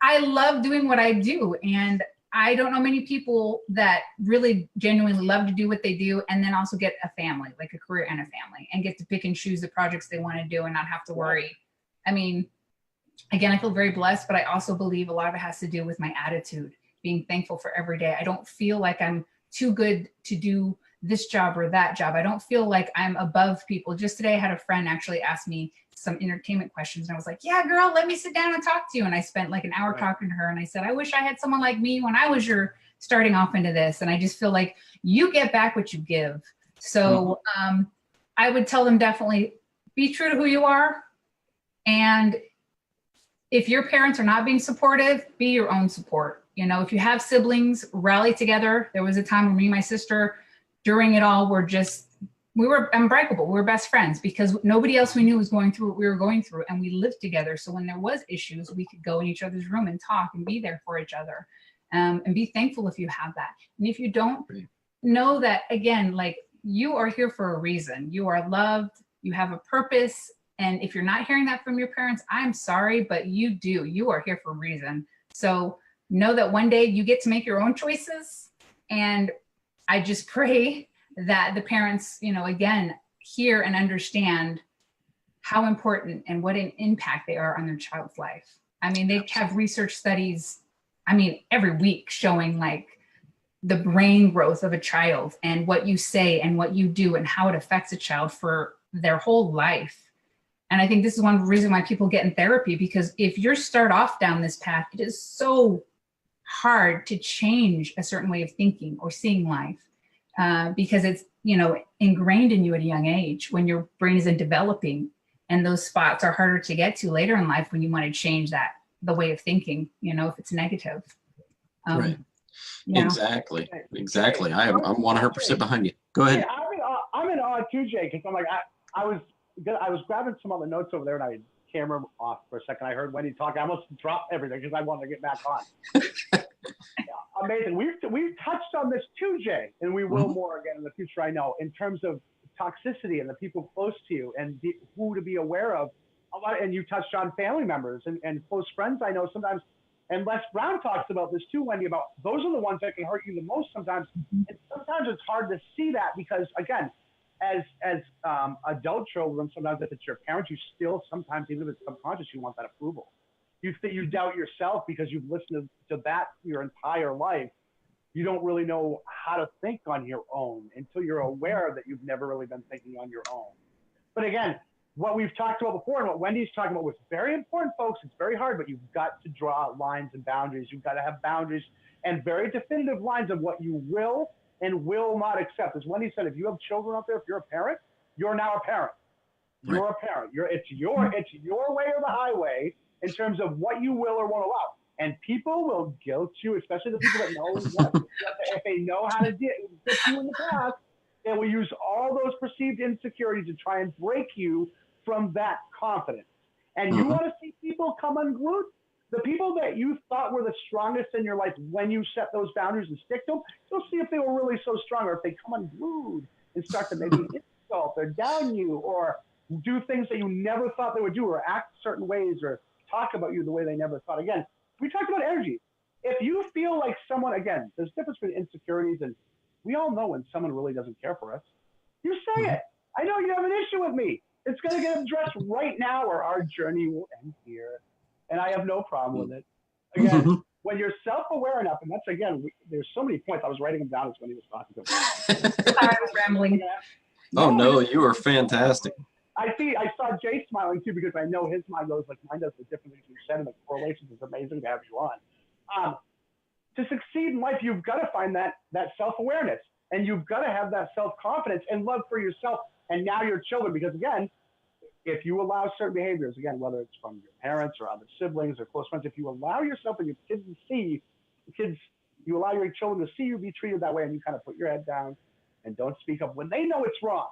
I love doing what I do. And I don't know many people that really genuinely love to do what they do and then also get a family, like a career and a family, and get to pick and choose the projects they want to do and not have to worry. I mean, again, I feel very blessed, but I also believe a lot of it has to do with my attitude, being thankful for every day. I don't feel like I'm too good to do this job or that job. I don't feel like I'm above people. Just today, I had a friend actually ask me some entertainment questions. And I was like, yeah, girl, let me sit down and talk to you. And I spent like an hour talking to her. And I said, I wish I had someone like me when I was starting off into this. And I just feel like you get back what you give. So I would tell them, definitely be true to who you are. And if your parents are not being supportive, be your own support. If you have siblings, rally together. There was a time when me and my sister, during it all, we were unbreakable. We were best friends because nobody else we knew was going through what we were going through, and we lived together. So when there was issues, we could go in each other's room and talk and be there for each other, and be thankful if you have that. And if you don't, know that, again, like, you are here for a reason. You are loved. You have a purpose. And if you're not hearing that from your parents, I'm sorry, but you do. You are here for a reason. So know that one day you get to make your own choices. And I just pray that the parents, again, hear and understand how important and what an impact they are on their child's life. I mean, they have research studies, every week showing like the brain growth of a child and what you say and what you do and how it affects a child for their whole life. And I think this is one reason why people get in therapy, because if you start off down this path, it is so hard to change a certain way of thinking or seeing life. Because it's, ingrained in you at a young age when your brain isn't developing, and those spots are harder to get to later in life when you want to change the way of thinking, if it's negative. Right. Exactly. I'm 100% behind you. Go ahead. Yeah, I'm in awe too, Jay, because I'm like, I was grabbing some other notes over there, and I had camera off for a second. I heard Wendy talk. I almost dropped everything because I wanted to get back on. Amazing. We've touched on this too, Jay, and we will more again in the future, I know, in terms of toxicity and the people close to you and who to be aware of. And you touched on family members and close friends, I know sometimes. And Les Brown talks about this too, Wendy, about those are the ones that can hurt you the most sometimes. And sometimes it's hard to see that because, again, as adult children, sometimes if it's your parents, you still sometimes, even if it's subconscious, you want that approval. You doubt yourself because you've listened to that your entire life. You don't really know how to think on your own until you're aware that you've never really been thinking on your own. But again, what we've talked about before and what Wendy's talking about was very important, folks. It's very hard, but you've got to draw lines and boundaries. You've got to have boundaries and very definitive lines of what you will and will not accept. As Wendy said, if you have children out there, if you're a parent, you're now a parent. You're a parent. It's your way or the highway in terms of what you will or won't allow. And people will guilt you, especially the people that know if they know how to get you in the past, they will use all those perceived insecurities to try and break you from that confidence. And you want to see people come unglued? The people that you thought were the strongest in your life when you set those boundaries and stick to them, you'll see if they were really so strong or if they come unglued and start to maybe insult or down you or do things that you never thought they would do or act certain ways or talk about you the way they never thought. Again, we talked about energy. If you feel like someone, again, there's a difference between insecurities and we all know when someone really doesn't care for us. You say it. I know you have an issue with me. It's going to get addressed right now or our journey will end here. And I have no problem with it. Again, when you're self-aware enough, and that's, again, there's so many points. I was writing them down as when he was talking to me. I was rambling. Oh, no, you are fantastic. I saw Jay smiling too because I know his mind goes like mine does the different things you said, and the correlations is amazing to have you on. To succeed in life, you've got to find that self-awareness, and you've got to have that self-confidence and love for yourself and now your children. Because again, if you allow certain behaviors, again, whether it's from your parents or other siblings or close friends, if you allow yourself and your kids to see, you allow your children to see you be treated that way, and you kind of put your head down and don't speak up when they know it's wrong.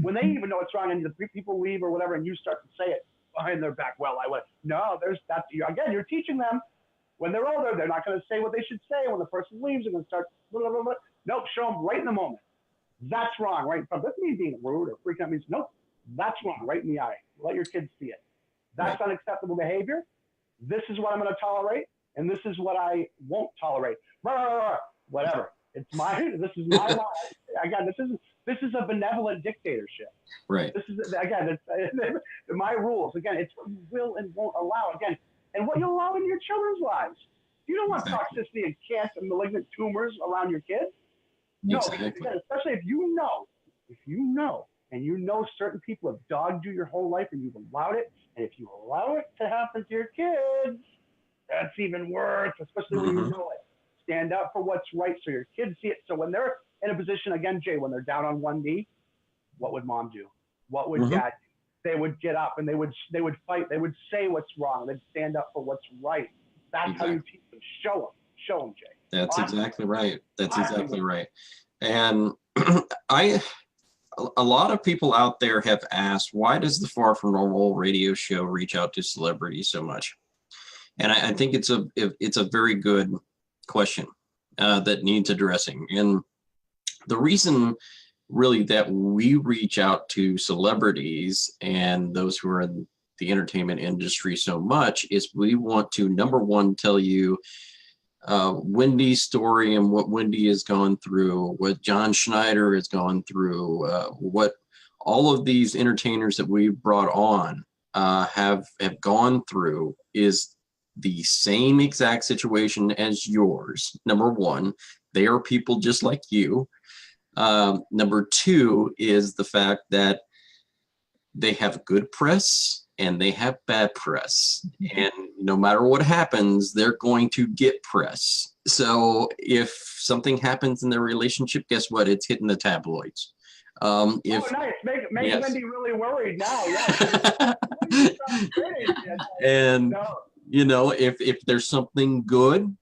When they even know it's wrong and the people leave or whatever, and you start to say it behind their back, well, I went, no, again, you're teaching them when they're older, they're not going to say what they should say. When the person leaves, they're going to start, blah, blah, blah, blah. Nope, show them right in the moment. That's wrong, right? That doesn't mean being rude or freaking out. It means, nope, that's wrong, right in the eye. Let your kids see it. That's unacceptable behavior. This is what I'm going to tolerate, and this is what I won't tolerate. Whatever. This is my life. Again, this is a benevolent dictatorship. Right. This is, again, it's my rules. Again, it's what you will and won't allow. Again, and what you allow in your children's lives. You don't want toxicity and cancer and malignant tumors around your kids. No, because again, especially if you know, and you know certain people have dogged you your whole life and you've allowed it, and if you allow it to happen to your kids, that's even worse, especially when you know it. Stand up for what's right so your kids see it. So when they're in a position, again, Jay, when they're down on one knee, what would mom do? What would dad do? They would get up and they would fight. They would say what's wrong. They'd stand up for what's right. That's how you teach them. Show them, Jay. That's exactly right. That's exactly right. And a lot of people out there have asked, why does the Far From Normal radio show reach out to celebrities so much? And I think it's a very good question that needs addressing. And the reason really that we reach out to celebrities and those who are in the entertainment industry so much is we want to, number one, tell you Wendy's story and what Wendy has gone through, what John Schneider has gone through, what all of these entertainers that we've brought on have gone through is the same exact situation as yours. Number one, they are people just like you. Number two is the fact that they have good press and they have bad press. And no matter what happens, they're going to get press. So if something happens in their relationship, guess what? It's hitting the tabloids. Nice. Make Wendy really worried now. And you know, if there's something good,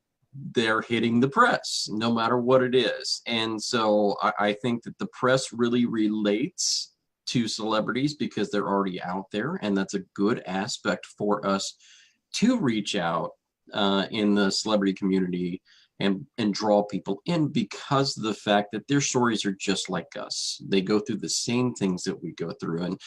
they're hitting the press, no matter what it is. And so I think that the press really relates to celebrities because they're already out there, and that's a good aspect for us to reach out in the celebrity community and draw people in because of the fact that their stories are just like us. They go through the same things that we go through. And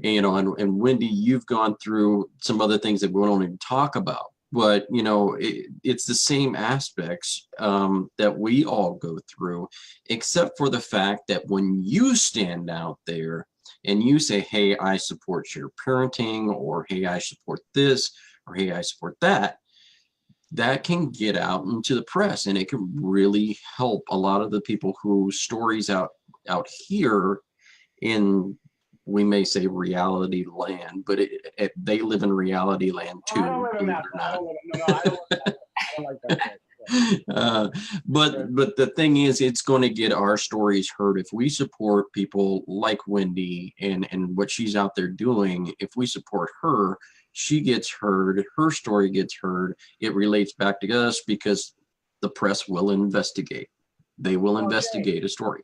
you know, and Wendy, you've gone through some other things that we won't even talk about. But, you know, it's the same aspects that we all go through, except for the fact that when you stand out there and you say, hey, I support your parenting, or hey, I support this, or hey, I support that, that can get out into the press, and it can really help a lot of the people whose stories out here in we may say reality land, but they live in reality land too. I don't live in that. I don't live in, no, I don't live in that. I don't like that. But the thing is, it's going to get our stories heard if we support people like Wendy and what she's out there doing. If we support her, she gets heard, her story gets heard. It relates back to us because the press will investigate. They will investigate a story.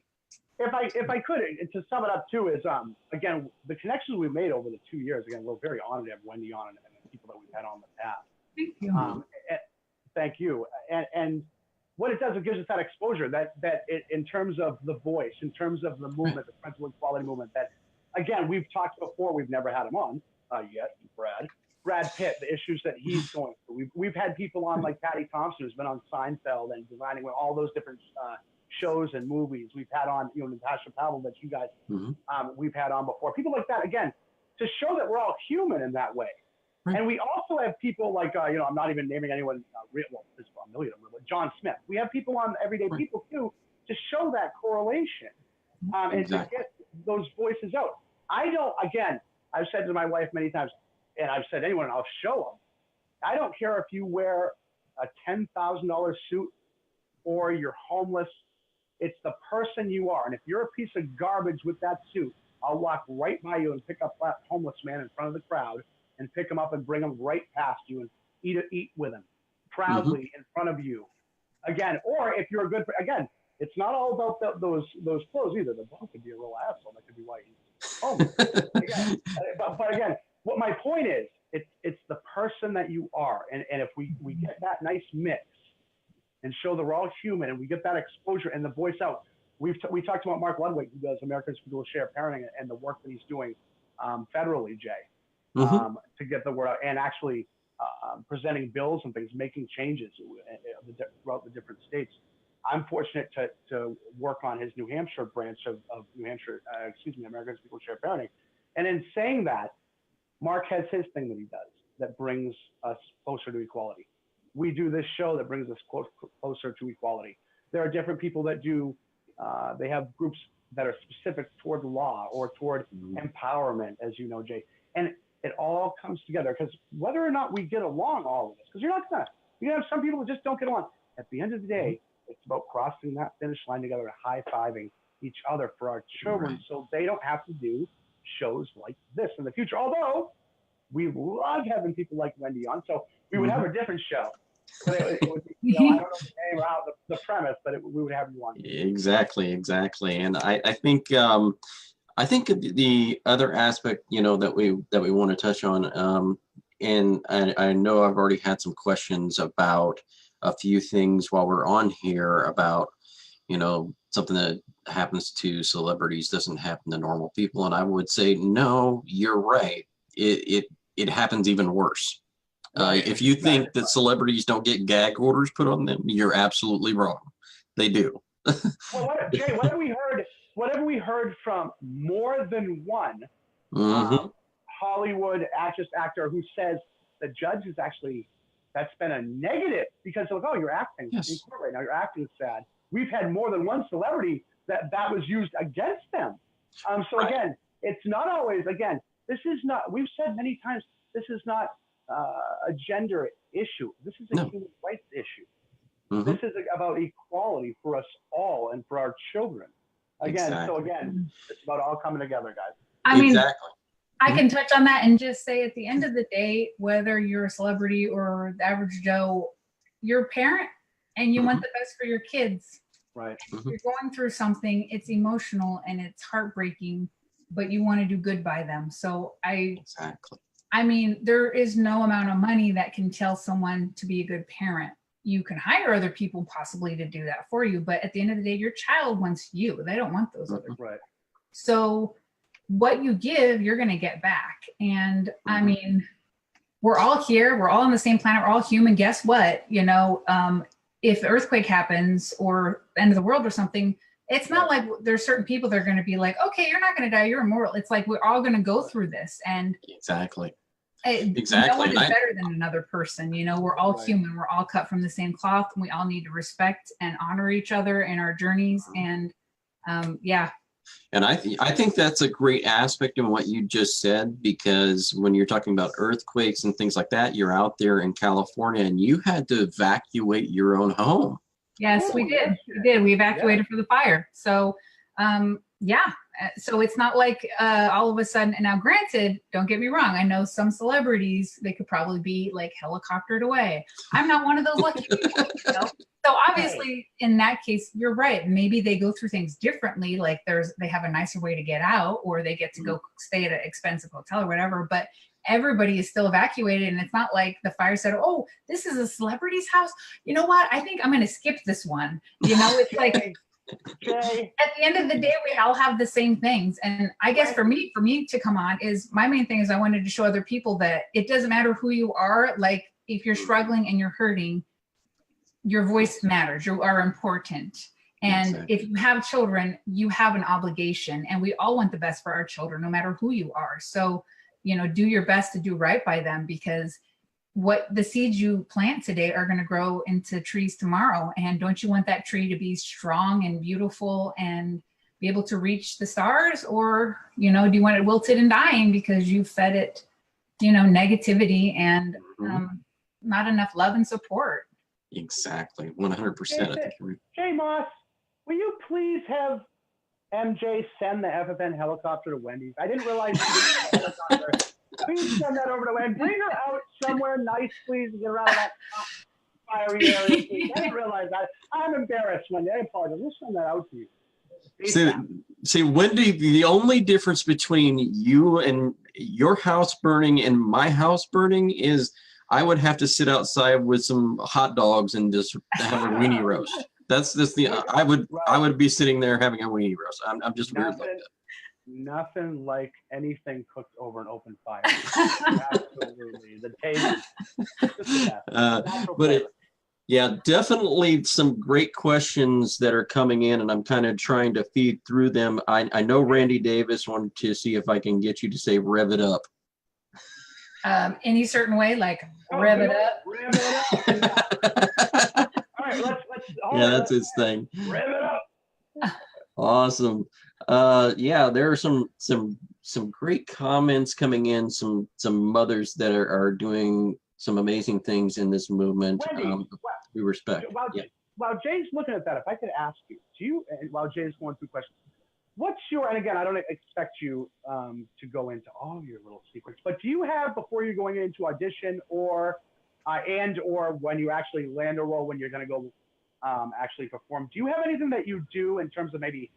If I could, and to sum it up too, is again, the connections we've made over the 2 years. Again, we're very honored to have Wendy on and the people that we've had on in the past. Thank you. Thank you. And what it does, it gives us that exposure that it, in terms of the voice, in terms of the movement, the parental equality movement, that again, we've talked before, we've never had him on yet, Brad Pitt, the issues that he's going through. We've had people on like Patty Thompson, who's been on Seinfeld and designing all those different shows and movies. We've had on, Natasha Powell that you guys, we've had on before. People like that, again, to show that we're all human in that way. And we also have people like, I'm not even naming anyone real, well, there's a million of them, but John Smith. We have people on Everyday People too to show that correlation and to get those voices out. I've said to my wife many times, and I've said to anyone, I'll show them. I don't care if you wear a $10,000 suit or you're homeless. It's the person you are. And if you're a piece of garbage with that suit, I'll walk right by you and pick up that homeless man in front of the crowd and pick him up and bring him right past you and eat with him proudly in front of you. Again, or if you're a good, again, it's not all about those clothes either. The bum could be a real asshole. That could be why he's homeless. Again, but again, what my point is, it's the person that you are. And if we get that nice mix and show that we're all human and we get that exposure and the voice out. We talked about Mark Ludwig, who does Americans Who Will Share Parenting, and the work that he's doing federally, Jay, to get the word out and actually presenting bills and things, making changes throughout the different states. I'm fortunate to work on his New Hampshire branch of New Hampshire, Americans Who Will Share Parenting. And in saying that, Mark has his thing that he does that brings us closer to equality. We do this show that brings us closer to equality. There are different people that do, they have groups that are specific toward law or toward empowerment, as you know, Jay. And it all comes together because whether or not we get along, all of this, because you're not gonna, you have some people that just don't get along. At the end of the day, it's about crossing that finish line together and high-fiving each other for our children so they don't have to do shows like this in the future. Although we love having people like Wendy on, so we would have a different show. But it would be, I don't know the name or how the premise, but we would have you on. Exactly. And I think the other aspect, that we want to touch on, and I know I've already had some questions about a few things while we're on here about, something that happens to celebrities doesn't happen to normal people. And I would say, no, you're right. It happens even worse. If you think that celebrities don't get gag orders put on them, you're absolutely wrong. They do. Well, Jay, what have we heard from more than one Hollywood actor who says the judge is actually, that's been a negative because they're like, oh, you're acting in court right now. You're acting sad. We've had more than one celebrity that was used against them. Again, it's not always, again, this is not, we've said many times, this is not a gender issue. This is a human rights issue. This is about equality for us all and for our children. Again, so again, it's about all coming together, guys. I mean, I can touch on that and just say at the end of the day, whether you're a celebrity or the average Joe, you're a parent and you want the best for your kids. Right. You're going through something, it's emotional and it's heartbreaking, but you want to do good by them. So I mean, there is no amount of money that can tell someone to be a good parent. You can hire other people possibly to do that for you, but at the end of the day, your child wants you. They don't want those other people. Right. So what you give, you're going to get back. And I mean, we're all here. We're all on the same planet. We're all human. Guess what? If the earthquake happens or end of the world or something, it's not like there's certain people that are going to be like, okay, you're not going to die. You're immortal. It's like, we're all going to go through this. And exactly. No one is better than another person. We're all human. We're all cut from the same cloth. And we all need to respect and honor each other in our journeys. And And I think that's a great aspect in what you just said, because when you're talking about earthquakes and things like that, you're out there in California and you had to evacuate your own home. Yes, we did. We did. We evacuated for the fire. So, yeah. So it's not like all of a sudden. And now, granted, don't get me wrong. I know some celebrities, they could probably be like helicoptered away. I'm not one of those lucky people. You know? So obviously, in that case, you're right. Maybe they go through things differently. Like they have a nicer way to get out, or they get to go stay at an expensive hotel or whatever. But everybody is still evacuated, and it's not like the fire said, "Oh, this is a celebrity's house. You know what? I think I'm going to skip this one." You know, it's like Jay, at the end of the day, we all have the same things. And I guess for me to come on is my main thing is I wanted to show other people that it doesn't matter who you are. Like if you're struggling and you're hurting, your voice matters. You are important. And Exactly. if you have children, you have an obligation, and we all want the best for our children, no matter who you are. So, you know, do your best to do right by them, because what the seeds you plant today are going to grow into trees tomorrow. And don't you want that tree to be strong and beautiful and be able to reach the stars? Or, you know, do you want it wilted and dying because you fed it, you know, negativity and not enough love and support? Exactly. 100%. Jay Moss, will you please have MJ send the FFN helicopter to Wendy's? I didn't realize she didn't have a helicopter. Please send that over to Wendy. Bring her out somewhere nice, please, to get her out of that fiery area. Please. I didn't realize that. I'm embarrassed, Wendy. I apologize. We'll send that out to you. See, Wendy, the only difference between you and your house burning and my house burning is I would have to sit outside with some hot dogs and just have a weenie roast. That's just I would be sitting there having a weenie roast. I'm just weird like that. Nothing like anything cooked over an open fire. Absolutely. The taste. Yeah, definitely some great questions that are coming in, and I'm kind of trying to feed through them. I know Randy Davis wanted to see if I can get you to say rev it up. Any certain way, like rev it up. Rev it up. All right, let's that's his thing. Rev it up. Awesome. Yeah, there are some great comments coming in. Some mothers that are doing some amazing things in this movement. Wendy, we respect. While Jay's looking at that, if I could ask you, while Jay's going through questions, what's your, and again, I don't expect you to go into all your little secrets, but do you have, before you're going into audition or when you actually land a role, when you're going to go actually perform, do you have anything that you do in terms of maybe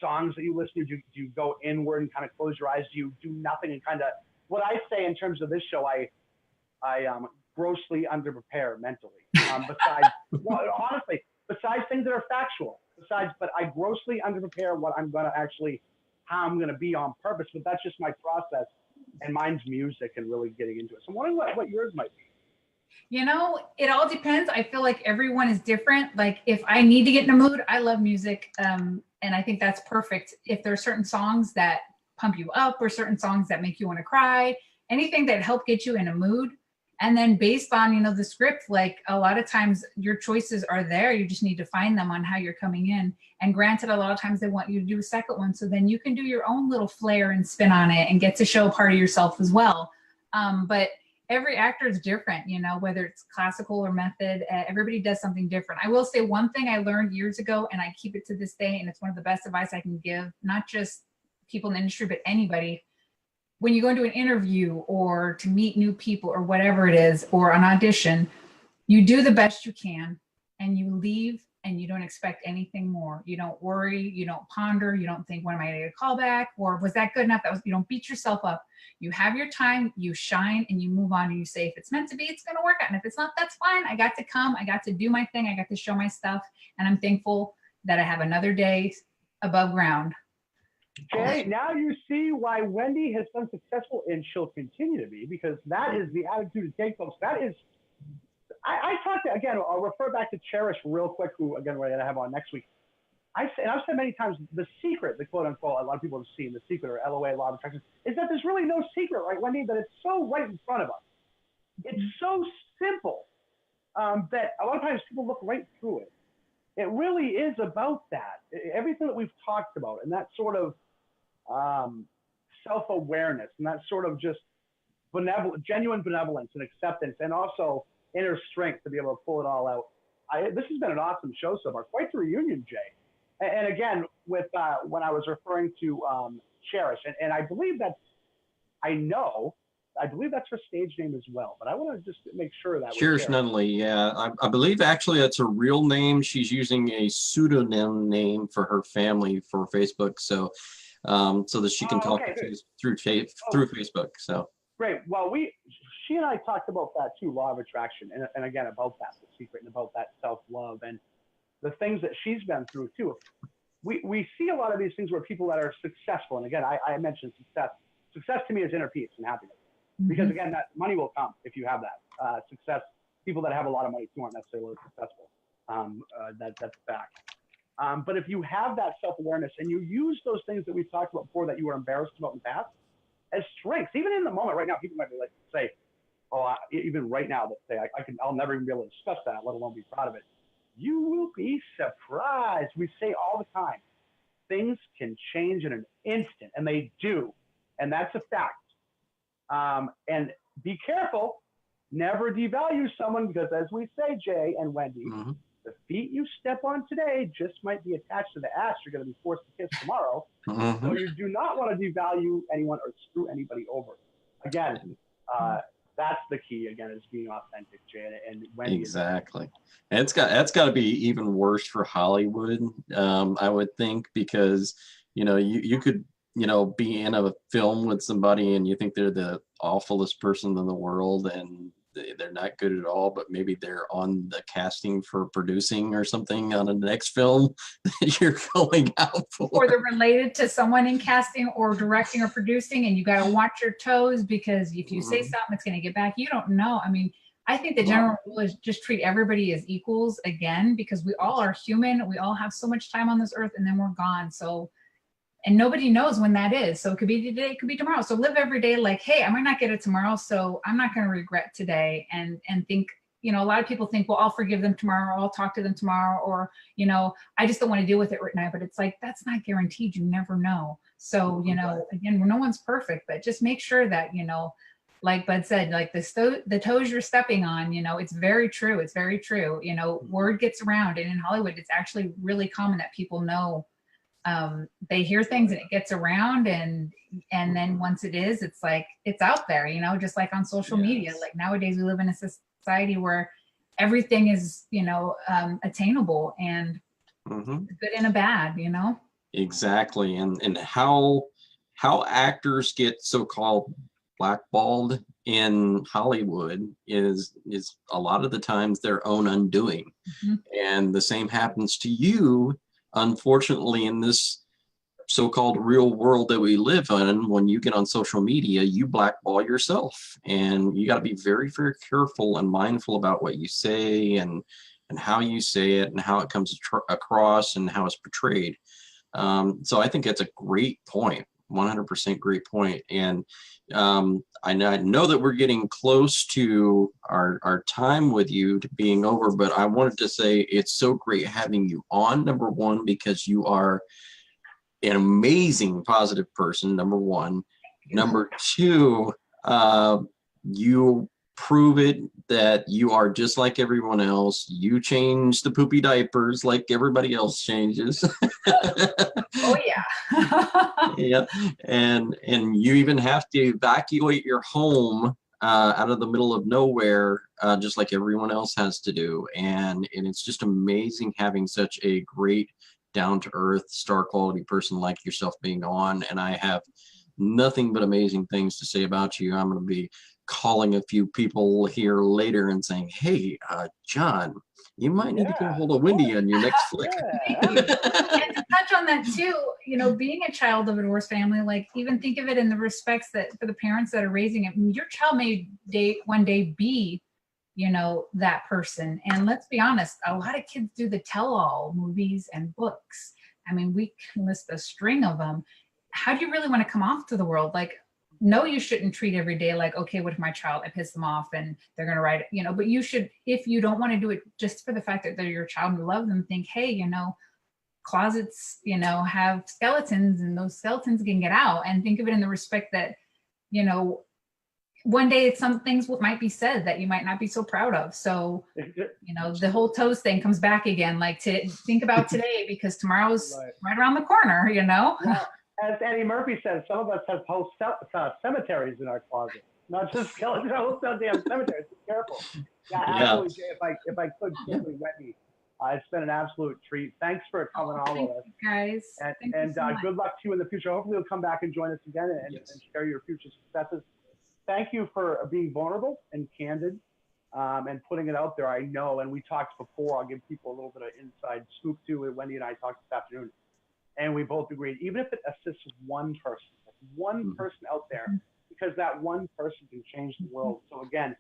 songs that you listen to? Do you go inward and kind of close your eyes? Do you do nothing and kind of, what I say in terms of this show, I grossly underprepare mentally. Besides, well, honestly, besides things that are factual, but I grossly underprepare what I'm going to actually, how I'm going to be on purpose. But that's just my process, and mine's music and really getting into it. So I'm wondering what yours might be. You know, it all depends. I feel like everyone is different. Like if I need to get in a mood, I love music. And I think that's perfect. If there are certain songs that pump you up or certain songs that make you want to cry, anything that help get you in a mood. And then based on, you know, the script, like a lot of times your choices are there. You just need to find them on how you're coming in. And granted, a lot of times they want you to do a second one. So then you can do your own little flair and spin on it and get to show part of yourself as well. But every actor is different, you know, whether it's classical or method, everybody does something different. I will say one thing I learned years ago, and I keep it to this day, and it's one of the best advice I can give, not just people in the industry, but anybody. When you go into an interview or to meet new people or whatever it is, or an audition, you do the best you can and you leave and you don't expect anything more. You don't worry, you don't ponder, you don't think, when am I going to get a call back? Or was that good enough? You don't beat yourself up. You have your time, you shine, and you move on, and you say, if it's meant to be, it's going to work out. And if it's not, that's fine. I got to come, I got to do my thing, I got to show my stuff. And I'm thankful that I have another day above ground. Jay, now you see why Wendy has been successful, and she'll continue to be, because that is the attitude to take, folks. That is, I talked to, again, I'll refer back to Cherish real quick, who, again, we're going to have on next week. I've said many times, the secret, the quote unquote, a lot of people have seen the secret, or LOA, law of attraction, is that there's really no secret, right, Wendy, that it's so right in front of us. It's so simple that a lot of times people look right through it. it really is about that. Everything that we've talked about, and that sort of self-awareness, and that sort of just genuine benevolence and acceptance, and also inner strength to be able to pull it all out. This has been an awesome show so far. Quite the reunion, Jay. And again, with when I was referring to Cherish, and I believe that's her stage name as well. But I want to just make sure that Cherish Nunley, yeah. I believe actually that's her real name. She's using a pseudonym name for her family for Facebook, so that she can talk through Facebook. So great. Well, she and I talked about that too, law of attraction, and again about that, the secret, and about that self-love and the things that she's been through too. We see a lot of these things where people that are successful, and again, I mentioned success. Success to me is inner peace and happiness. Because again, that money will come if you have that success. People that have a lot of money too aren't necessarily successful. That's a fact. But if you have that self-awareness and you use those things that we've talked about before that you were embarrassed about in the past as strengths, even in the moment right now, people might be like, say, even right now, let's say I'll never even be able to discuss that, let alone be proud of it. You will be surprised. We say all the time, things can change in an instant, and they do, and that's a fact. And be careful, never devalue someone, because as we say, Jay and Wendy, the feet you step on today just might be attached to the ass you're going to be forced to kiss tomorrow. So you do not want to devalue anyone or screw anybody over. Again, that's the key, again, is being authentic, Jay, and Wendy. Exactly. And that's got to be even worse for Hollywood, I would think, because, you could, be in a film with somebody and you think they're the awfulest person in the world and they're not good at all, but maybe they're on the casting for producing or something on the next film that you're going out for. Or they're related to someone in casting or directing or producing, and you got to watch your toes, because if you say something, it's going to get back. You don't know. I mean, I think the general rule is just treat everybody as equals, again, because we all are human. We all have so much time on this earth, and then we're gone. So, and nobody knows when that is. So it could be today, it could be tomorrow. So live every day like, hey, I might not get it tomorrow, so I'm not going to regret today. And think, a lot of people think, well, I'll forgive them tomorrow, or I'll talk to them tomorrow, or, I just don't want to deal with it right now. But it's like, that's not guaranteed. You never know. So, again, no one's perfect, but just make sure that, like Bud said, like the toes you're stepping on, it's very true. It's very true. Word gets around, and in Hollywood, it's actually really common that people know. They hear things and it gets around, and then once it is, it's like, it's out there, just like on social media. Like nowadays we live in a society where everything is, attainable, and good and a bad, Exactly. And how actors get so-called blackballed in Hollywood is a lot of the times their own undoing. And the same happens to you, unfortunately, in this so-called real world that we live in. When you get on social media, you blackball yourself, and you got to be very, very careful and mindful about what you say and how you say it and how it comes across and how it's portrayed. So I think that's a great point, 100% great point. And I know that we're getting close to our time with you to being over, but I wanted to say it's so great having you on, number one, because you are an amazing positive person, number one. Number two, you prove it that you are just like everyone else. You change the poopy diapers like everybody else changes. Oh yeah. Yeah, and you even have to evacuate your home out of the middle of nowhere, just like everyone else has to do. And it's just amazing having such a great, down-to-earth, star quality person like yourself being on. And I have nothing but amazing things to say about you. I'm going to be calling a few people here later and saying, hey, John, you might need to get a hold of Wendy on your next flick. And to touch on that too, being a child of a divorced family, like even think of it in the respects that for the parents that are raising it, your child may one day be, that person. And let's be honest, a lot of kids do the tell-all movies and books. I mean, we can list a string of them. How do you really want to come off to the world? Like, no, you shouldn't treat every day like, okay, what if my child, I piss them off and they're going to write it, you know, but you should, if you don't want to do it just for the fact that they're your child and you love them, think, hey, you know, closets, you know, have skeletons and those skeletons can get out, and think of it in the respect that, you know, one day it's some things might be said that you might not be so proud of. So, you know, the whole toes thing comes back again, like to think about today because tomorrow's right around the corner, you know? Well, as Eddie Murphy says, some of us have whole cemeteries in our closet, not just skeletons, whole damn cemeteries. Be careful. Yeah, absolutely, Jay. If I could quickly, Wendy, it's been an absolute treat. Thanks for coming on with us, guys. And so good luck to you in the future. Hopefully, you'll come back and join us again and share your future successes. Thank you for being vulnerable and candid and putting it out there. I know, and we talked before, I'll give people a little bit of inside scoop too. Wendy and I talked this afternoon, and we both agreed, even if it assists one person, like one person out there, because that one person can change the world. So again,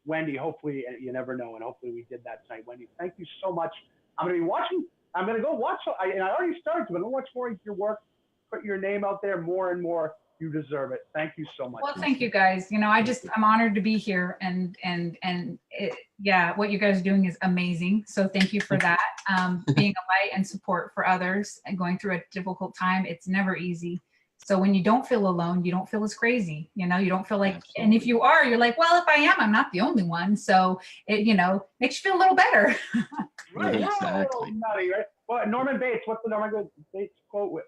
Wendy, hopefully, you never know, and hopefully we did that tonight. Wendy, thank you so much. I'm going to be watching. I'm going to go watch, and I already started to, but I'm going to watch more of your work, put your name out there more and more. You deserve it. Thank you so much. Well, thank you guys. You know, I'm honored to be here, and what you guys are doing is amazing. So thank you for that. Being a light and support for others and going through a difficult time, it's never easy. So when you don't feel alone, you don't feel as crazy, you know, you don't feel like, and if you are, you're like, well, if I am, I'm not the only one. So it, you know, makes you feel a little better. Right. Exactly. Nutty, right? Well, Norman Bates, what's the Norman Bates quote?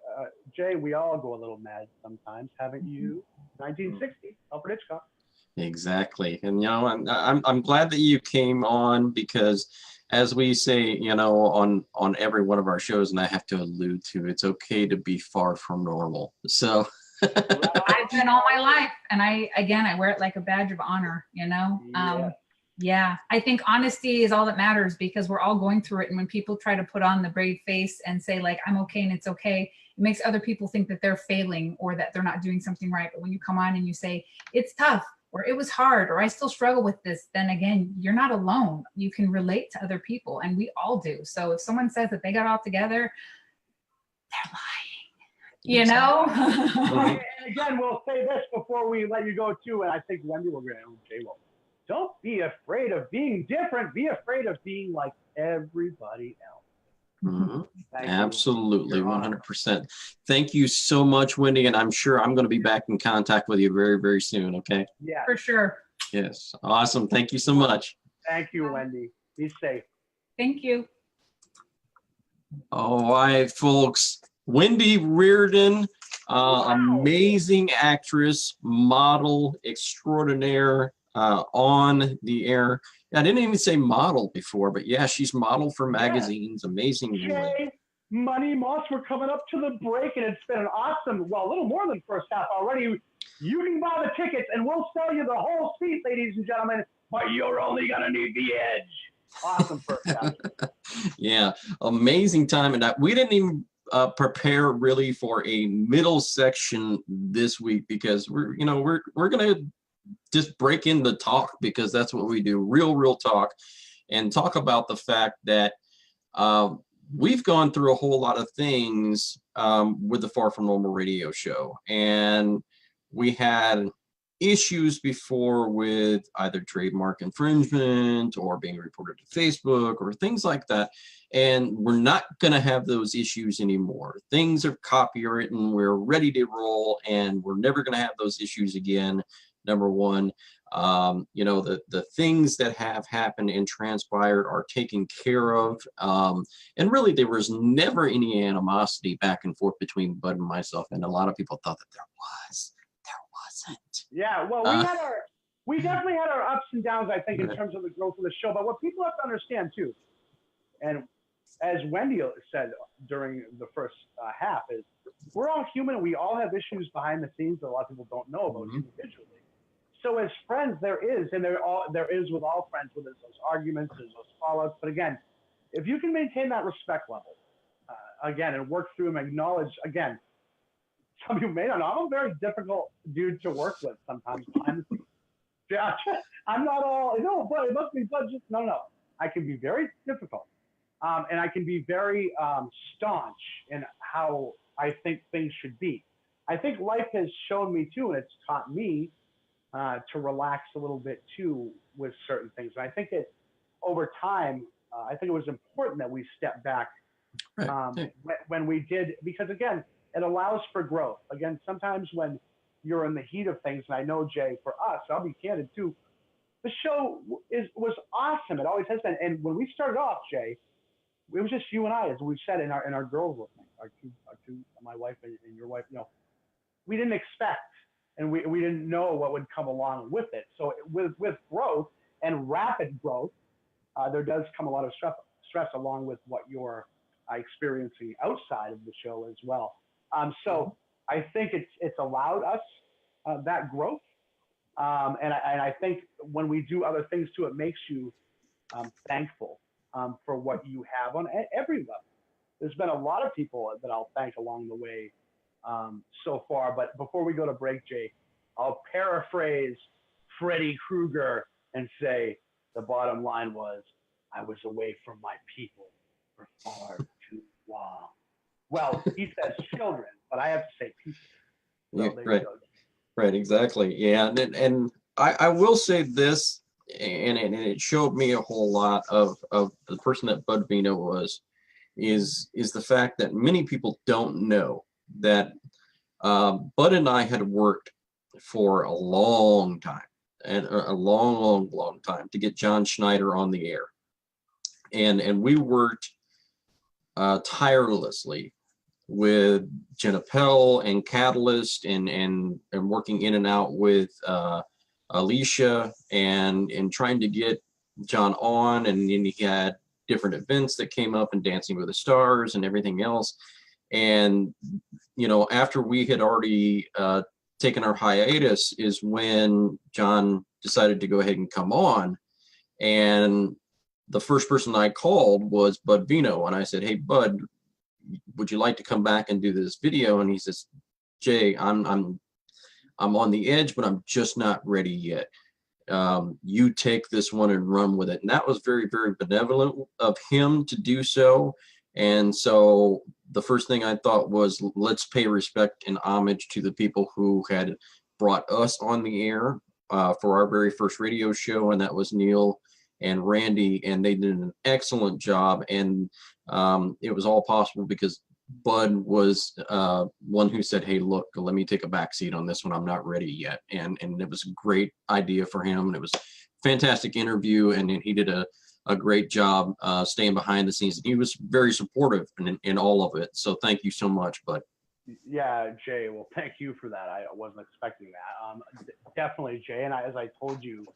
Jay, we all go a little mad sometimes, haven't you? 1960, Alfred Hitchcock. Exactly. And, you know, I'm glad that you came on because, as we say, you know, on every one of our shows, and I have to allude to, it's okay to be far from normal. So I've been all my life, and I wear it like a badge of honor, you know. I think honesty is all that matters because we're all going through it, and when people try to put on the brave face and say like, I'm okay and it's okay, it makes other people think that they're failing or that they're not doing something right. But when you come on and you say it's tough, or it was hard, or I still struggle with this, then again, you're not alone. You can relate to other people, and we all do. So if someone says that they got it all together, they're lying, you know? And again, we'll say this before we let you go too, and I think Wendy will agree, Jay will. Don't be afraid of being different. Be afraid of being like everybody else. Absolutely, 100%. Thank you so much, Wendy, and I'm sure I'm going to be back in contact with you very, very soon, okay? Yeah. For sure. Yes. Awesome. Thank you so much. Thank you, Wendy. Be safe. Thank you. All right, folks. Wendy Riordan, amazing actress, model extraordinaire, on the air. I didn't even say model before, but yeah, she's modeled for magazines. Amazing. Jay, Money Moss, we're coming up to the break, and it's been an awesome, well, a little more than first half already. You can buy the tickets, and we'll sell you the whole seat, ladies and gentlemen, but you're only going to need the edge. Awesome first half. Yeah, amazing time. And we didn't even prepare really for a middle section this week because we're going to just break in the talk because that's what we do, real talk, and talk about the fact that we've gone through a whole lot of things with the Far From Normal radio show, and we had issues before with either trademark infringement or being reported to Facebook or things like that, and we're not going to have those issues anymore. Things are copywritten, we're ready to roll, and we're never going to have those issues again. Number one, you know, the things that have happened and transpired are taken care of. And really, there was never any animosity back and forth between Bud and myself. And a lot of people thought that there was. There wasn't. Yeah, well, we definitely had our ups and downs, I think, in terms of the growth of the show. But what people have to understand, too, and as Wendy said during the first half, is we're all human. We all have issues behind the scenes that a lot of people don't know about individually. So as friends, there is with all friends, whether it's those arguments, there's those fallouts. But again, if you can maintain that respect level, again, and work through them, acknowledge, again, some of you may not know, I'm a very difficult dude to work with sometimes behind the scenes. Yeah, I'm not all, no, but it must be budget. No. I can be very difficult. And I can be very staunch in how I think things should be. I think life has shown me too, and it's taught me to relax a little bit too with certain things. And I think it over time, I think it was important that we step back Right. when we did, because again, it allows for growth. Again, sometimes when you're in the heat of things, and I know, Jay, for us, I'll be candid too, the show was awesome. It always has been. And when we started off, Jay, it was just you and I, as we said in our girls' room, our two, my wife and your wife. We didn't expect, and we didn't know what would come along with it. So with growth and rapid growth, there does come a lot of stress along with what you're experiencing outside of the show as well. So I think it's allowed us that growth. And I think when we do other things too, it makes you thankful for what you have on every level. There's been a lot of people that I'll thank along the way so far. But before we go to break, Jay, I'll paraphrase Freddy Krueger and say the bottom line was, I was away from my people for far too long. Well, he says children, but I have to say people. So Yeah, right, exactly. Yeah, and I will say this, and it showed me a whole lot of the person that Bud Vino was, is the fact that many people don't know that Bud and I had worked for a long time, and a long time to get John Schneider on the air, and we worked tirelessly with Jenna Pell and Catalyst, and working in and out with Alicia, and trying to get John on, and then he had different events that came up, and Dancing with the Stars and everything else. And after we had already taken our hiatus is when John decided to go ahead and come on. And the first person I called was Bud Vino, and I said, "Hey Bud, would you like to come back and do this video?" And he says, "Jay, I'm on the edge, but I'm just not ready yet. You take this one and run with it." And that was very, very benevolent of him to do so. And so the first thing I thought was, let's pay respect and homage to the people who had brought us on the air for our very first radio show, and that was Neil and Randy, and they did an excellent job. And it was all possible because Bud was one who said, "Hey, look, let me take a back seat on this one. I'm not ready yet." And it was a great idea for him, and it was a fantastic interview, and he did a great job staying behind the scenes. He was very supportive in all of it. So thank you so much, Bud. Yeah, Jay. Well, thank you for that. I wasn't expecting that. Definitely, Jay. And as I told you,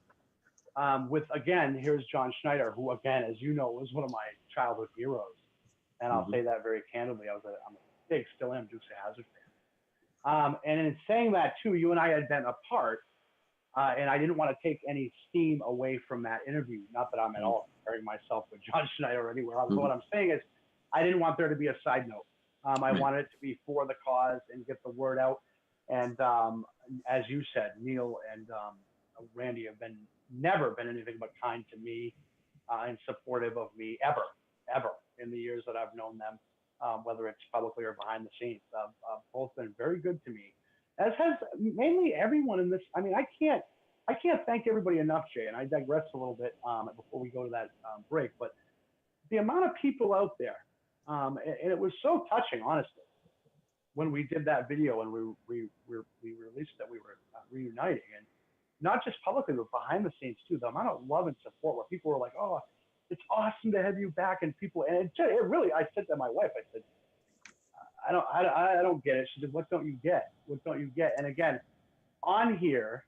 here's John Schneider, who, again, as you know, was one of my childhood heroes. And I'll say that very candidly. I'm a big, still am, Dukes of Hazzard fan. And in saying that too, you and I had been apart, and I didn't want to take any steam away from that interview. Not that I'm at all comparing myself with John Schneider or anywhere else. But what I'm saying is, I didn't want there to be a side note. I wanted it to be for the cause and get the word out. And as you said, Neil and Randy have never been anything but kind to me and supportive of me ever in the years that I've known them, whether it's publicly or behind the scenes. Both been very good to me, as has mainly everyone in this. I mean, I can't thank everybody enough, Jay, and I digress a little bit before we go to that break, but the amount of people out there, and it was so touching, honestly, when we did that video and we released that we were reuniting, and not just publicly, but behind the scenes too. The amount of love and support where people were like, "Oh, it's awesome to have you back," and people, and it really, I said to my wife, I said, I don't get it. She said, "What don't you get? What don't you get?" And again, on here,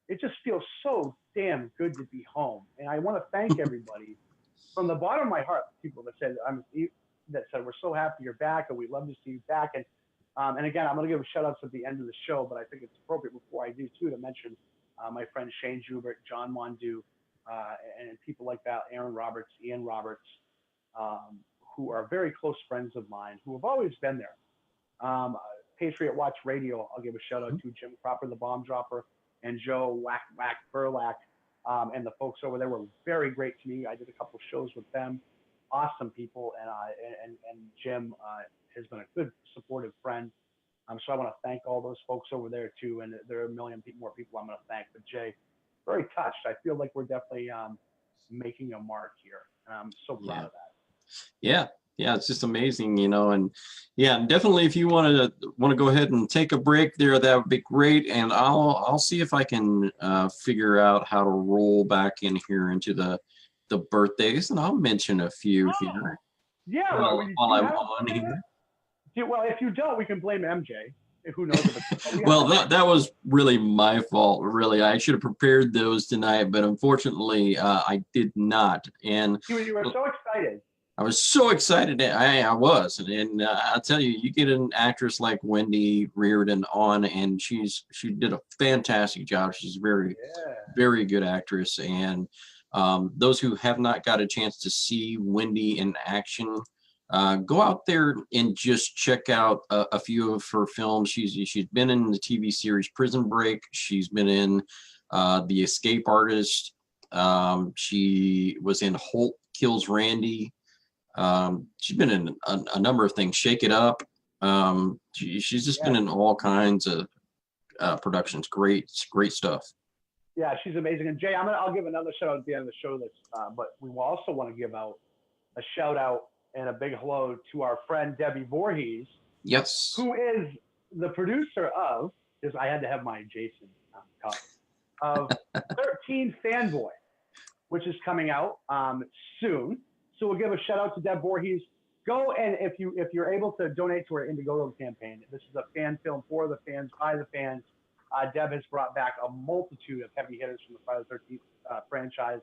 it just feels so damn good to be home. And I want to thank everybody from the bottom of my heart, people that said, we're so happy you're back, and we'd love to see you back. And again, I'm going to give shout outs at the end of the show, but I think it's appropriate before I do too to mention my friend Shane Joubert, John Mondu, and people like that, Aaron Roberts, Ian Roberts, who are very close friends of mine, who have always been there. Patriot Watch Radio, I'll give a shout out to Jim Cropper, the bomb dropper, and Joe Whack Burlack, and the folks over there were very great to me. I did a couple shows with them, awesome people, and Jim has been a good supportive friend. So I want to thank all those folks over there too, and there are a million more people I'm going to thank. But Jay, very touched. I feel like we're definitely making a mark here, and I'm so proud of that. Yeah. Yeah, it's just amazing, you know, and yeah, definitely if you want to go ahead and take a break there, that would be great. And I'll see if I can figure out how to roll back in here into the birthdays, and I'll mention a few here. Yeah, while I'm on here. Well, if you don't, we can blame MJ. Who knows? Well, that was really my fault. Really, I should have prepared those tonight, but unfortunately, I did not. And you were so excited. I was so excited. I was, and I'll tell you, you get an actress like Wendy Riordan on, and she did a fantastic job. She's a very good actress. And those who have not got a chance to see Wendy in action, go out there and just check out a few of her films. She's been in the TV series Prison Break. She's been in The Escape Artist. She was in Holt Kills Randy. She's been in a number of things. Shake It Up. She's just been in all kinds of productions. Great stuff. Yeah, she's amazing. And Jay, I'll give another shout out at the end of the show. But we will also want to give out a shout out and a big hello to our friend Debbie Voorhees. Yes. Who is the producer of? Because I had to have my Jason copy of 13 Fanboy, which is coming out soon. So we'll give a shout out to Deb Voorhees. Go, and if you're able to donate to our Indiegogo campaign, this is a fan film for the fans, by the fans. Deb has brought back a multitude of heavy hitters from the Friday the 13th franchise.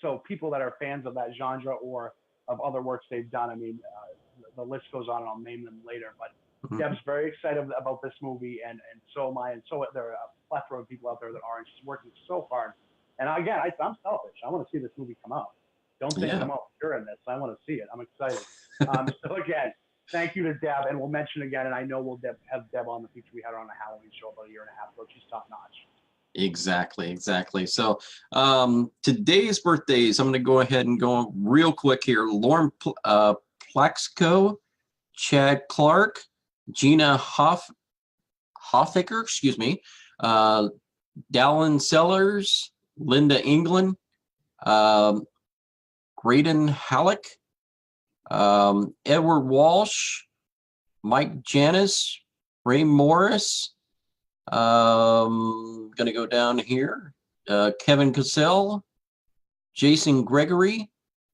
So people that are fans of that genre or of other works they've done, I mean, the list goes on, and I'll name them later. But Deb's very excited about this movie, and so am I, and so there are a plethora of people out there that are, and she's working so hard. And again, I'm selfish. I want to see this movie come out. Don't think I'm all pure in this. I want to see it. I'm excited. So again, thank you to Deb, and we'll mention again, and I know we'll have Deb on the future. We had her on a Halloween show about a year and a half ago. She's top notch. Exactly. So today's birthdays, I'm going to go ahead and go real quick here. Lauren Plaxico, Chad Clark, Gina Hoffaker, excuse me, Dallin Sellers, Linda England, Graydon Halleck, Edward Walsh, Mike Janis, Ray Morris, gonna go down here, Kevin Cassell, Jason Gregory,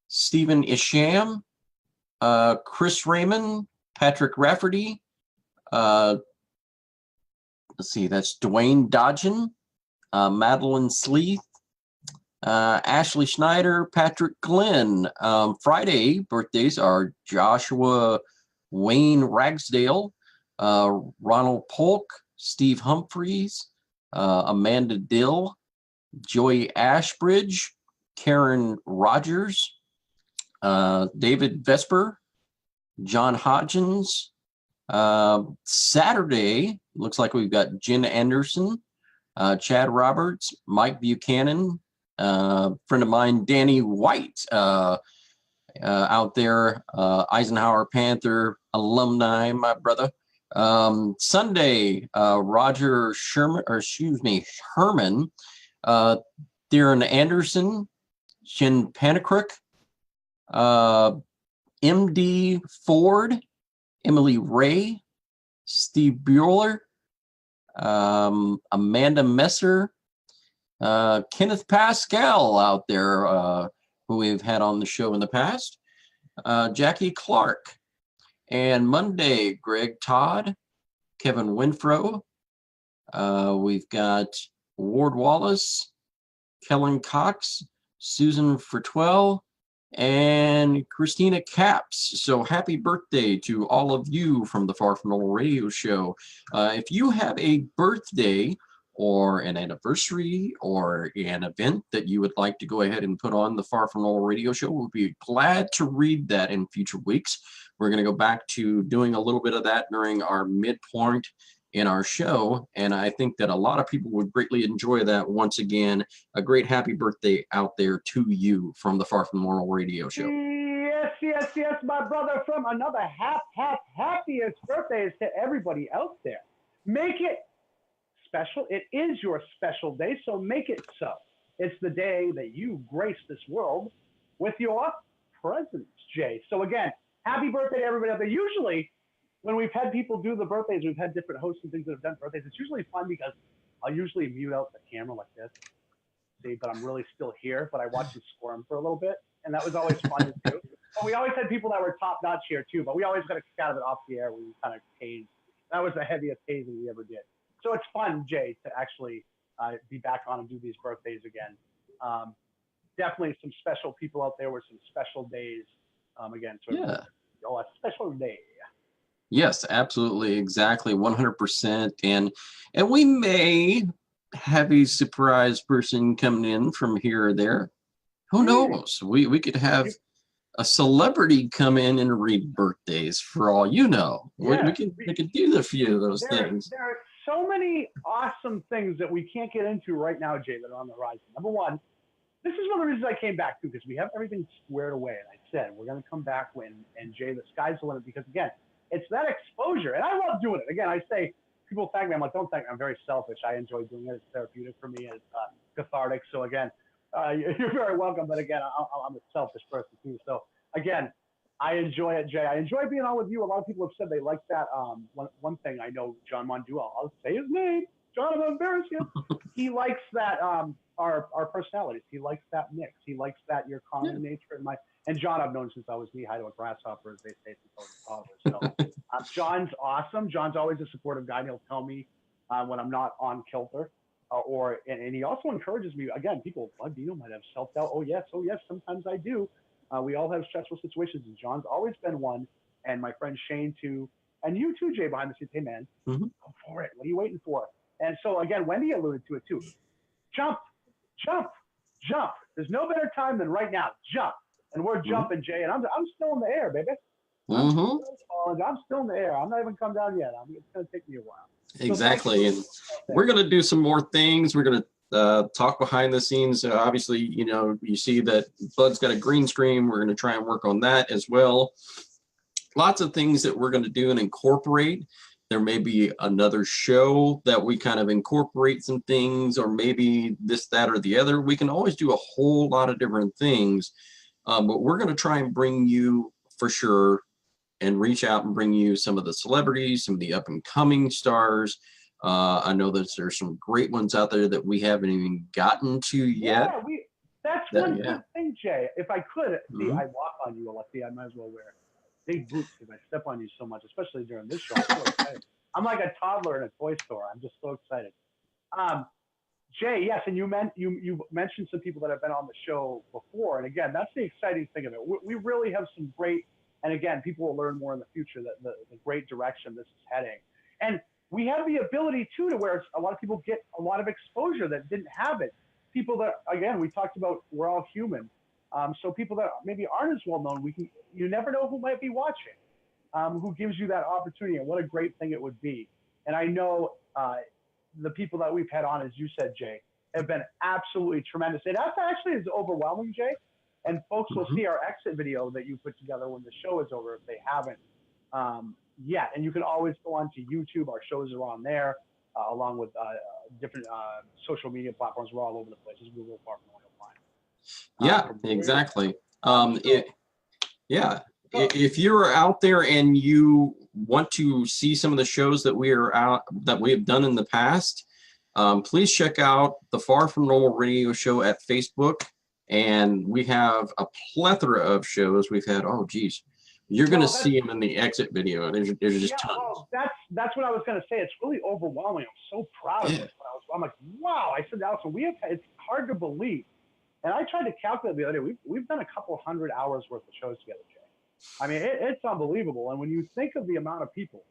Stephen Isham, Chris Raymond, Patrick Rafferty, let's see, that's Dwayne Dodgen, Madeline Sleeth, Ashley Schneider, Patrick Glenn. Friday birthdays are Joshua Wayne Ragsdale, Ronald Polk, Steve Humphreys, Amanda Dill, Joy Ashbridge, Karen Rogers, David Vesper, John Hodgins. Saturday, looks like we've got Jen Anderson, Chad Roberts, Mike Buchanan, friend of mine, Danny White, out there, Eisenhower Panther alumni, my brother. Sunday, Roger Herman, Darren Anderson, Jen Panicrook, MD Ford, Emily Ray, Steve Bueller, Amanda Messer, Kenneth Pascal out there, who we've had on the show in the past, Jackie Clark, and Monday, Greg Todd, Kevin Winfro, we've got Ward Wallace, Kellen Cox, Susan Fertwell, and Christina Capps. So happy birthday to all of you from the Far From Normal Radio Show. If you have a birthday or an anniversary or an event that you would like to go ahead and put on the Far From Normal Radio Show, we'll be glad to read that in future weeks. We're going to go back to doing a little bit of that during our midpoint in our show. And I think that a lot of people would greatly enjoy that. Once again, a great happy birthday out there to you from the Far From Normal Radio Show. Yes, my brother, from another happiest birthdays to everybody out there. Make it special. It is your special day, so make it so. It's the day that you grace this world with your presence, Jay. So again, happy birthday to everybody out there. Usually, when we've had people do the birthdays, we've had different hosts and things that have done birthdays. It's usually fun because I'll usually mute out the camera like this, see, but I'm really still here, but I watch them squirm for a little bit, and that was always fun to do. But we always had people that were top-notch here, too, but we always got a kick out of it off the air when we kind of tased. That was the heaviest tasing we ever did. So it's fun, Jay, to actually be back on and do these birthdays again. Definitely some special people out there with some special days. Again, so a special day. Yes, absolutely, exactly, 100%. And we may have a surprise person coming in from here or there. Who knows? We could have a celebrity come in and read birthdays for all you know. Yeah. We could do a few of those things. There are so many awesome things that we can't get into right now, Jay, that are on the horizon. Number one, this is one of the reasons I came back to, because we have everything squared away. And I said, we're going to come back and Jay, the sky's the limit, because again, it's that exposure. And I love doing it. Again, I say, people thank me. I'm like, don't thank me. I'm very selfish. I enjoy doing it. It's therapeutic for me. It's cathartic. So again, you're very welcome. But again, I'm a selfish person too. So again, I enjoy it, Jay. I enjoy being on with you. A lot of people have said they like that. One thing I know, John Mondu, I'll say his name. John, I'm embarrassed you. He likes that our personalities. He likes that mix. He likes that your common nature and John I've known since I was knee-high to a grasshopper, as they say, since I was a toddler. So John's awesome. John's always a supportive guy, and he'll tell me when I'm not on kilter. And he also encourages me. Again, people, Dino might have self-doubt. Oh yes, sometimes I do. We all have stressful situations, and John's always been one. And my friend Shane too, and you too, Jay, behind the scenes. Hey man, go for it. What are you waiting for? And so again, Wendy alluded to it too. Jump. There's no better time than right now. Jump. And we're jumping, Jay, and I'm still in the air, baby. I'm still in the air. I'm not even come down yet. It's going to take me a while. Exactly. And we're going to do some more things. We're going to talk behind the scenes. Obviously, you see that Bud's got a green screen. We're going to try and work on that as well. Lots of things that we're going to do and incorporate. There may be another show that we kind of incorporate some things, or maybe this, that, or the other. We can always do a whole lot of different things. But we're going to try and bring you, for sure, and reach out and bring you some of the celebrities, some of the up-and-coming stars. I know that there's some great ones out there that we haven't even gotten to yet. Yeah, that's one good thing, Jay. If I could, see, I walk on you, Alexi. I might as well wear big boots if I step on you so much, especially during this show. I'm so excited. I'm like a toddler in a toy store. I'm just so excited. Jay, yes, and you mentioned some people that have been on the show before, and again, that's the exciting thing of it. We really have some great, and again, people will learn more in the future that the great direction this is heading, and we have the ability too to where a lot of people get a lot of exposure that didn't have it. People that, again, we talked about, we're all human, so people that maybe aren't as well known, you never know who might be watching, who gives you that opportunity, and what a great thing it would be. And I know the people that we've had on, as you said, Jay, have been absolutely tremendous. And that's actually is overwhelming, Jay. And folks will see our exit video that you put together when the show is over, if they haven't yet. And you can always go on to YouTube. Our shows are on there, along with different social media platforms. We're all over the place. We're real far from Yeah, exactly. If you're out there and you want to see some of the shows that we have done in the past, please check out the Far From Normal Radio Show at Facebook. And we have a plethora of shows. We've had, you're going to see them in the exit video. There's just tons. Well, that's what I was going to say. It's really overwhelming. I'm so proud of it. I'm like, wow. I said, Allison, it's hard to believe. And I tried to calculate the other day. We've done a couple 100 hours worth of shows together, Jay. I mean, it's unbelievable. And when you think of the amount of people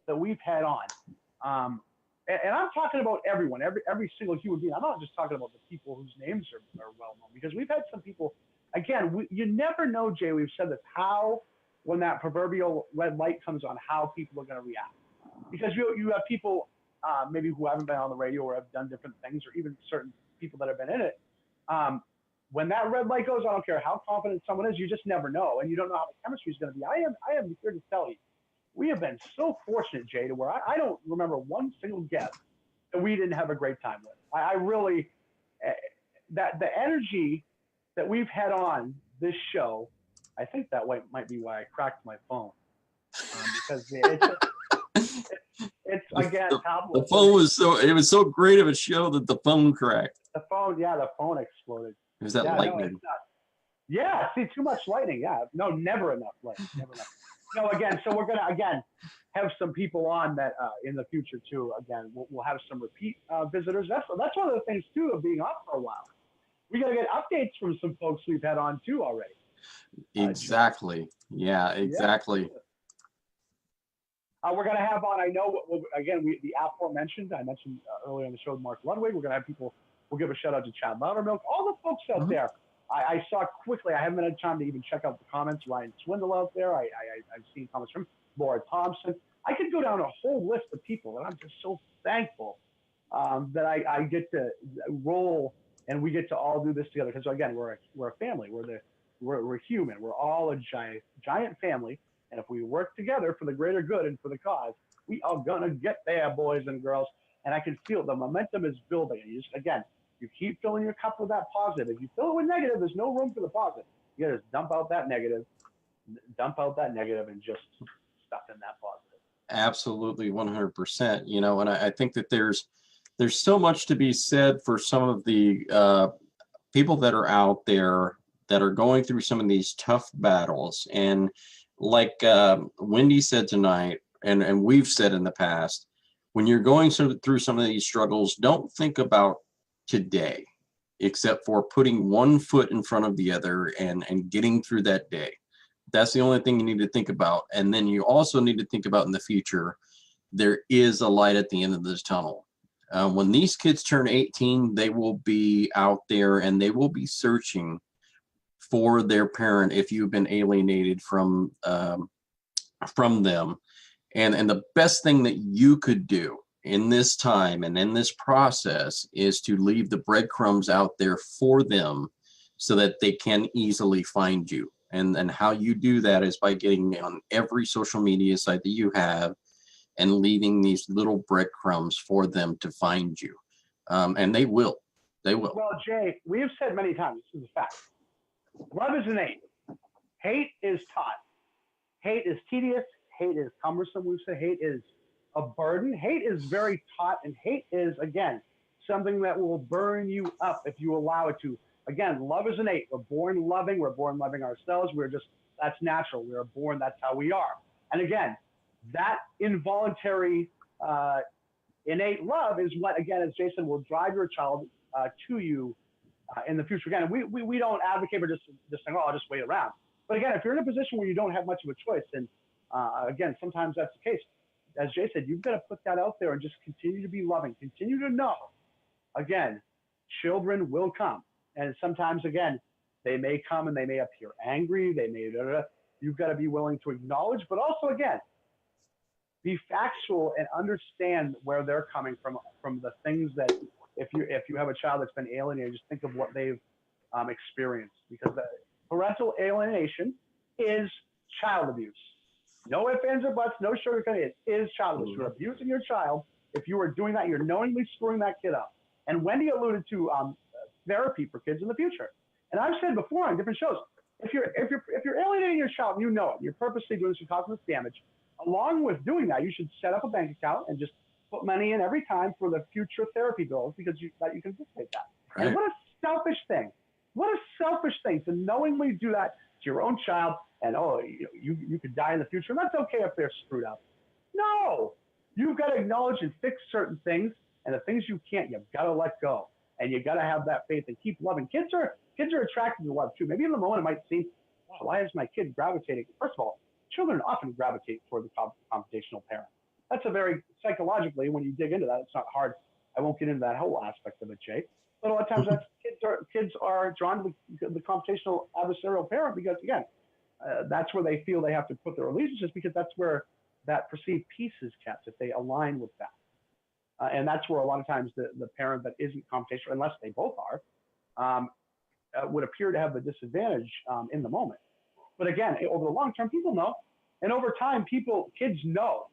that we've had on, and I'm talking about everyone, every single human being. I'm not just talking about the people whose names are well known, because we've had some people, again, you never know, Jay, we've said this, when that proverbial red light comes on, how people are going to react. because you have people maybe who haven't been on the radio or have done different things, or even certain people that have been in it. When that red light goes, I don't care how confident someone is, you just never know, and you don't know how the chemistry is going to be. I am here to tell you, we have been so fortunate, Jay, to where I don't remember one single guest that we didn't have a great time with. I really, that the energy that we've had on this show, I think that might be why I cracked my phone, because it's again, the phone was so great of a show that the phone cracked. The phone exploded. It was that lightning. Yeah, see, too much lightning. Yeah, no, never enough lightning. Never enough. No, again, so we're gonna have some people on that in the future too. Again, we'll have some repeat visitors. That's one of the things too of being off for a while. We gotta get updates from some folks we've had on too already. Exactly. Yeah, exactly. We're gonna have on. I know. Again, the aforementioned. I mentioned earlier on the show, Mark Ludwig. We're gonna have people. We'll give a shout out to Chad Loudermilk. All the folks out there. I saw quickly. I haven't had time to even check out the comments. Ryan Swindle out there. I've seen comments from Laura Thompson. I could go down a whole list of people, and I'm just so thankful that I get to roll and we get to all do this together. Because again, we're a family. We're human. We're all a giant family. And if we work together for the greater good and for the cause, we are gonna get there, boys and girls. And I can feel the momentum is building. And you keep filling your cup with that positive. If you fill it with negative, there's no room for the positive. You gotta just dump out that negative, and just stuff in that positive. Absolutely, 100%. You know, and I think that there's so much to be said for some of the people that are out there that are going through some of these tough battles. And like Wendy said tonight, and we've said in the past, when you're going through some of these struggles, don't think about today, except for putting one foot in front of the other and getting through that day. That's the only thing you need to think about. And then you also need to think about in the future, there is a light at the end of this tunnel. When these kids turn 18, they will be out there and they will be searching for their parent if you've been alienated from them. And the best thing that you could do in this time and in this process is to leave the breadcrumbs out there for them so that they can easily find you. And how you do that is by getting on every social media site that you have and leaving these little breadcrumbs for them to find you. And they will. Well, Jay, we have said many times, this is a fact. Love is innate. Hate is taught. Hate is tedious. Hate is cumbersome. We've said hate is a burden. Hate is very taught, and hate is, again, something that will burn you up if you allow it to. Again, love is innate. We're born loving. We're born loving ourselves. That's natural. We're born, that's how we are. And again, that involuntary, innate love is what, again, as Jason, will drive your child to you in the future. Again, we don't advocate for just saying, oh, I'll just wait around. But again, if you're in a position where you don't have much of a choice, and again, sometimes that's the case. As Jay said, you've got to put that out there and just continue to be loving. Continue to know, again, children will come. And sometimes, again, they may come and they may appear angry. They may, you've got to be willing to acknowledge, but also, again, be factual and understand where they're coming from the things that, if you have a child that's been alienated, just think of what they've experienced. Because parental alienation is child abuse. No ifs, ands, or buts, no sugarcoating. It is child abuse. You're abusing your child. If you are doing that, you're knowingly screwing that kid up. And Wendy alluded to therapy for kids in the future. And I've said before on different shows, if you're alienating your child, and you know it, you're purposely doing some cosmetic damage. Along with doing that, you should set up a bank account and just put money in every time for the future therapy bills, because you can anticipate that. Right. And what a selfish thing! What a selfish thing to knowingly do that to your own child. And you could die in the future. And that's okay if they're screwed up. No, you've got to acknowledge and fix certain things, and the things you can't, you've got to let go. And you got to have that faith and keep loving. Kids are attracted to love too. Maybe in the moment it might seem, wow, why is my kid gravitating? First of all, children often gravitate toward the computational parent. That's a very psychologically, when you dig into that, it's not hard. I won't get into that whole aspect of it, Jay. But a lot of times kids are drawn to the computational adversarial parent because, again, that's where they feel they have to put their allegiances, because that's where that perceived peace is kept if they align with that. And that's where a lot of times the parent that isn't confrontational, unless they both are, would appear to have the disadvantage in the moment. But again, over the long term, people know. And over time, kids know.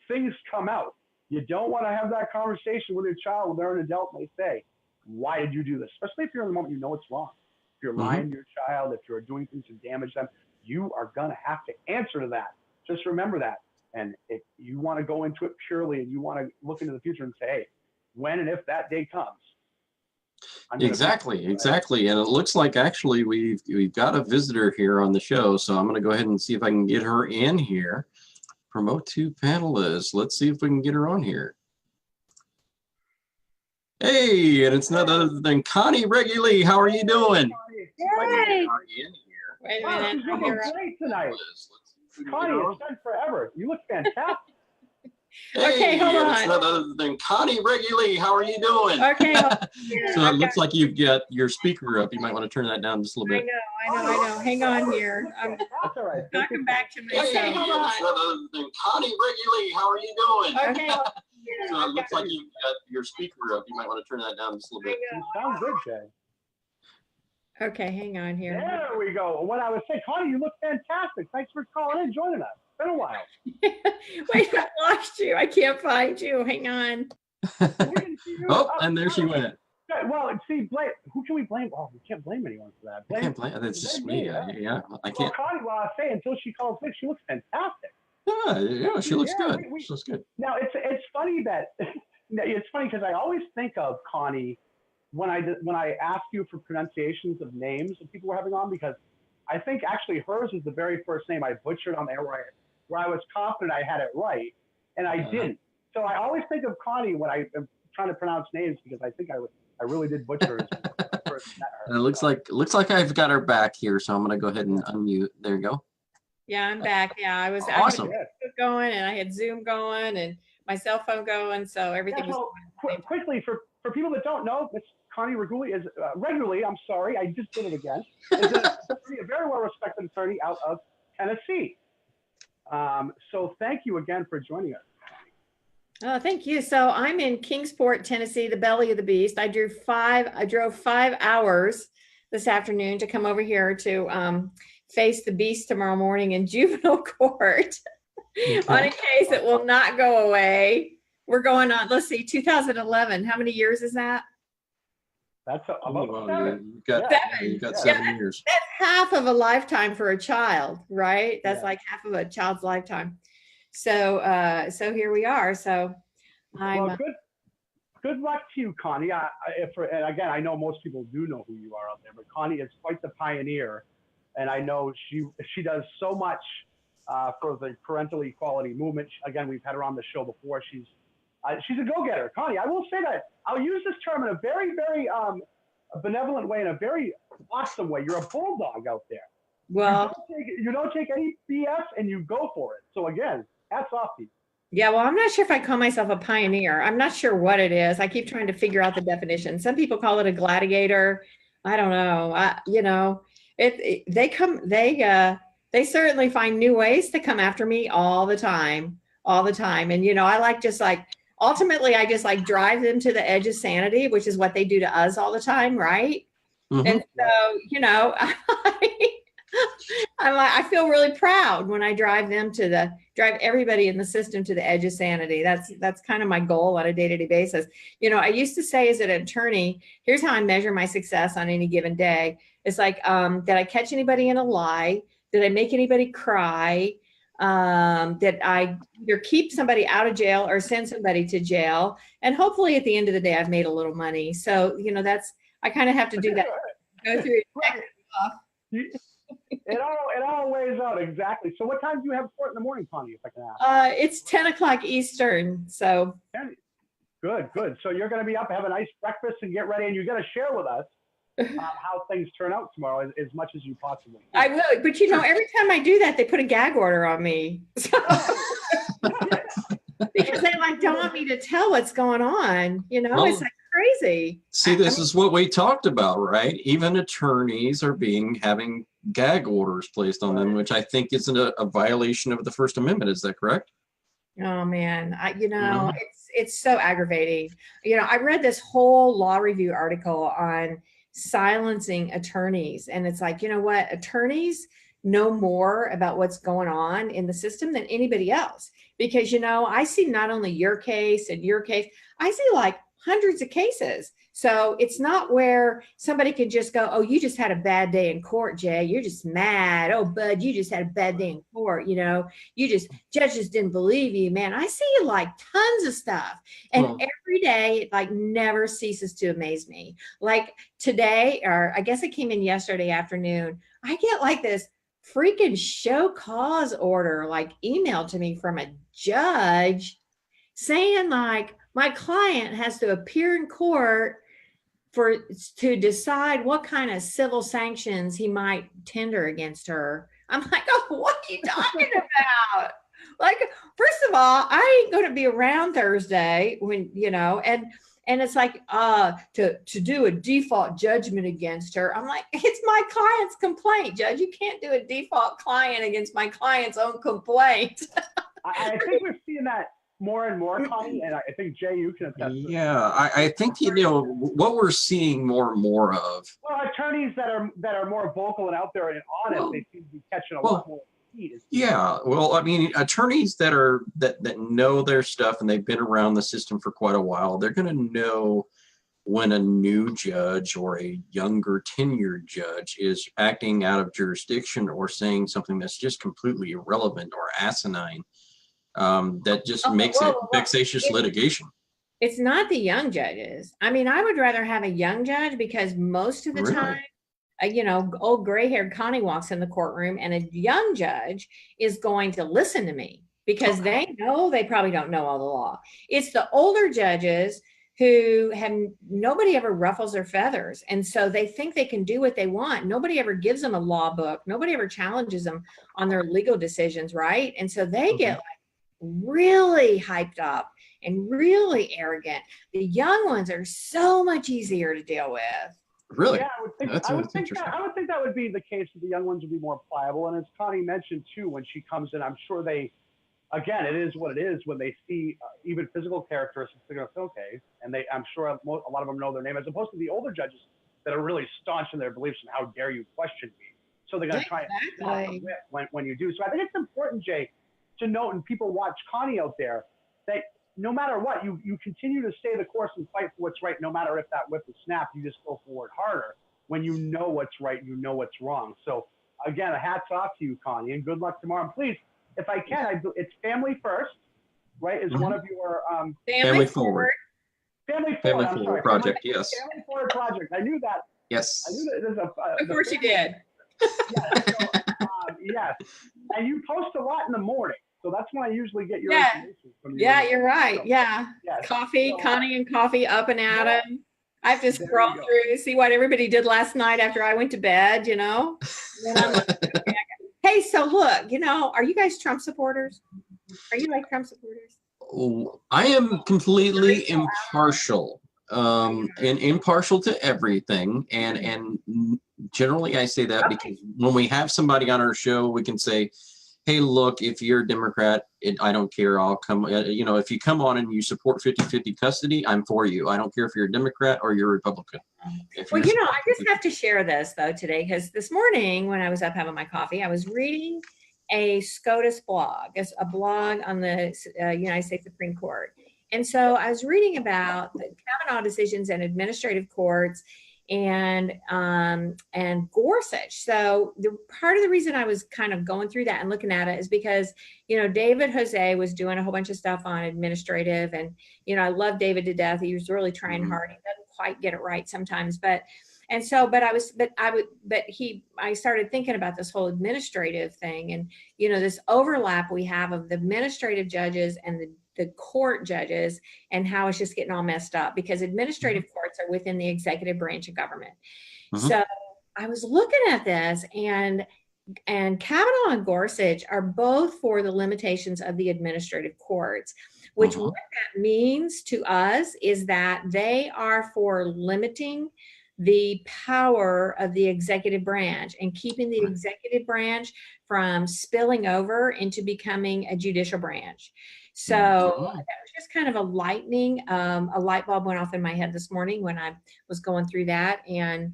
Things come out. You don't want to have that conversation with your child when they're an adult and they say, why did you do this? Especially if you're in the moment, you know it's wrong. If you're lying to your child, if you're doing things to damage them, you are going to have to answer to that. Just remember that. And if you want to go into it purely and you want to look into the future and say, hey, when and if that day comes. Exactly. And it looks like actually we've got a visitor here on the show. So I'm going to go ahead and see if I can get her in here. Promote to panelists. Let's see if we can get her on here. Hey, and it's none other than Connie Reguly. How are you doing? Yay! Wait a minute. She's looking great tonight. Connie, it's been forever. You look fantastic. Okay, hold on. It's none other than Connie Reguly. How are you doing? Okay. So it looks like you've got your speaker up. You might want to turn that down just a little bit. I know. Hang on here. I'm That's all right. talking back to myself. Hey, it's none other than Connie Reguly. How are you doing? Okay. So it looks like you've got your speaker up. You might want to turn that down just a little bit. You sound good, Jay. Okay, hang on here. There we go. What I was saying, Connie, you look fantastic. Thanks for calling in, joining us. It's been a while. Wait, I lost you. I can't find you. Hang on. Oh, and there she went. Well, see, who can we blame? Oh, we can't blame anyone for that. I can't blame. It's just me. Yeah, I can't. Well, Connie, while I say until she calls me, she looks fantastic. Yeah, she looks good. She looks good. Now it's funny that it's funny because I always think of Connie when I ask you for pronunciations of names that people were having on, because I think actually hers is the very first name I butchered on there where I was confident I had it right and I didn't. So I always think of Connie when I am trying to pronounce names because I think I really did butcher her. When I first met her. It looks like I've got her back here, so I'm gonna go ahead and unmute. There you go. Yeah, I'm back. Yeah, I was Awesome. I had Facebook going and I had Zoom going and my cell phone going, so everything was going. Quickly for people that don't know, Miss Connie Reguly is regularly. I'm sorry, I just did it again. Is a very well respected attorney out of Tennessee. So thank you again for joining us. Oh, thank you. So I'm in Kingsport, Tennessee, the belly of the beast. I drove 5 hours this afternoon to come over here to face the beast tomorrow morning in juvenile court on a case that will not go away. We're going on, let's see, 2011. How many years is that? That's about 7. You've got 7 years. That's half of a lifetime for a child, right? That's like half of a child's lifetime. So here we are. So well, good luck to you, Connie. And again, I know most people do know who you are out there, but Connie is quite the pioneer. And I know she does so much for the parental equality movement. Again, we've had her on the show before. She's a go-getter. Connie, I will say that. I'll use this term in a very, very benevolent way, in a very awesome way. You're a bulldog out there. Well, you don't take any BS and you go for it. So again, hats off to you. yeah, well, I'm not sure if I call myself a pioneer. I'm not sure what it is. I keep trying to figure out the definition. Some people call it a gladiator. I don't know. They certainly find new ways to come after me all the time. And, I ultimately I just drive them to the edge of sanity, which is what they do to us all the time. Right. Mm-hmm. And so, I feel really proud when I drive everybody in the system to the edge of sanity. That's kind of my goal on a day-to-day basis. I used to say as an attorney, here's how I measure my success on any given day. It's like, did I catch anybody in a lie? Did I make anybody cry? Did I either keep somebody out of jail or send somebody to jail? And hopefully at the end of the day, I've made a little money. So, I kind of have to do that. Go through it. It all weighs out exactly. So what time do you have court in the morning, Connie, if I can ask? It's 10 o'clock Eastern. So good. So you're going to be up, have a nice breakfast and get ready. And you're going to share with us how things turn out tomorrow as much as you possibly can. I will. But, every time I do that, they put a gag order on me. So, because they don't want me to tell what's going on. It's crazy. See, this is what we talked about, right? Even attorneys are having gag orders placed on them, which I think isn't a violation of the First Amendment. Is that correct? Oh man, Mhm. it's so aggravating. I read this whole law review article on silencing attorneys, and it's like, you know what? Attorneys know more about what's going on in the system than anybody else. Because I see not only your case and your case, I see like hundreds of cases. So it's not where somebody can just go, oh, you just had a bad day in court, Jay. You're just mad. Oh, Bud, you just had a bad day in court. Judges didn't believe you, man. I see like tons of stuff. And Well, every day, it like never ceases to amaze me. Like today, or I guess it came in yesterday afternoon, I get like this freaking show cause order like emailed to me from a judge saying like my client has to appear in court to decide what kind of civil sanctions he might tender against her. I'm like, oh, what are you talking about? Like, first of all, I ain't going to be around Thursday when, and it's like, to do a default judgment against her. I'm like, it's my client's complaint, Judge. You can't do a default client against my client's own complaint. I think we're seeing that more and more, Connie, and I think Jay, you can attest to this. yeah, I think what we're seeing more and more of. Well, attorneys that are more vocal and out there and honest, Well, they seem to be catching a well, lot more heat. Yeah, well, I mean, attorneys that know their stuff and they've been around the system for quite a while, they're going to know when a new judge or a younger tenured judge is acting out of jurisdiction or saying something that's just completely irrelevant or asinine. That just makes it vexatious litigation. It's not the young judges. I mean, I would rather have a young judge because most of the time, old gray-haired Connie walks in the courtroom and a young judge is going to listen to me because they know they probably don't know all the law. It's the older judges who nobody ever ruffles their feathers. And so they think they can do what they want. Nobody ever gives them a law book. Nobody ever challenges them on their legal decisions, right? And so they get like really hyped up and really arrogant. The young ones are so much easier to deal with. Really? Yeah, I would think that would be the case. That the young ones would be more pliable. And as Connie mentioned too, when she comes in, I'm sure again, it is what it is. When they see even physical characteristics, they're going to say, okay. And I'm sure a lot of them know their name, as opposed to the older judges that are really staunch in their beliefs and how dare you question me. So they're going to try and stop the whip when you do. So I think it's important, Jay, to note, and people watch Connie out there, that no matter what, you continue to stay the course and fight for what's right, no matter if that whip is snapped, you just go forward harder. When you know what's right, you know what's wrong. So again, a hats off to you, Connie, and good luck tomorrow. And please, if I can, it's family first, right? Is one of your Family Forward. Family Forward project, yes. Family Forward project. I knew that. Yes. I knew that there's a. Of course you did. Yeah, so, yes. And you post a lot in the morning. So that's when I usually get your information from you. Yeah, you're right. So, yeah. Coffee, Connie and coffee up and at 'em. I have to scroll through to see what everybody did last night after I went to bed, And then I'm like, okay, hey, so look, are you guys Trump supporters? Are you like Trump supporters? Oh, I am completely impartial, and impartial to everything. And generally I say that because when we have somebody on our show, we can say, hey, look, if you're a Democrat, I don't care. I'll come, if you come on and you support 50-50 custody, I'm for you. I don't care if you're a Democrat or you're a Republican. Well, I just have to share this though today, because this morning when I was up having my coffee, I was reading a SCOTUS blog, a blog on the United States Supreme Court. And so I was reading about the Kavanaugh decisions and administrative courts and Gorsuch. So part of the reason I was kind of going through that and looking at it is because, David Jose was doing a whole bunch of stuff on administrative, and, I love David to death. He was really trying hard. He doesn't quite get it right sometimes, I started thinking about this whole administrative thing and, this overlap we have of the administrative judges and the court judges, and how it's just getting all messed up because administrative courts are within the executive branch of government. So I was looking at this, and Kavanaugh and Gorsuch are both for the limitations of the administrative courts, which what that means to us is that they are for limiting the power of the executive branch and keeping the executive branch from spilling over into becoming a judicial branch. So that was just kind of a light bulb went off in my head this morning when I was going through that. And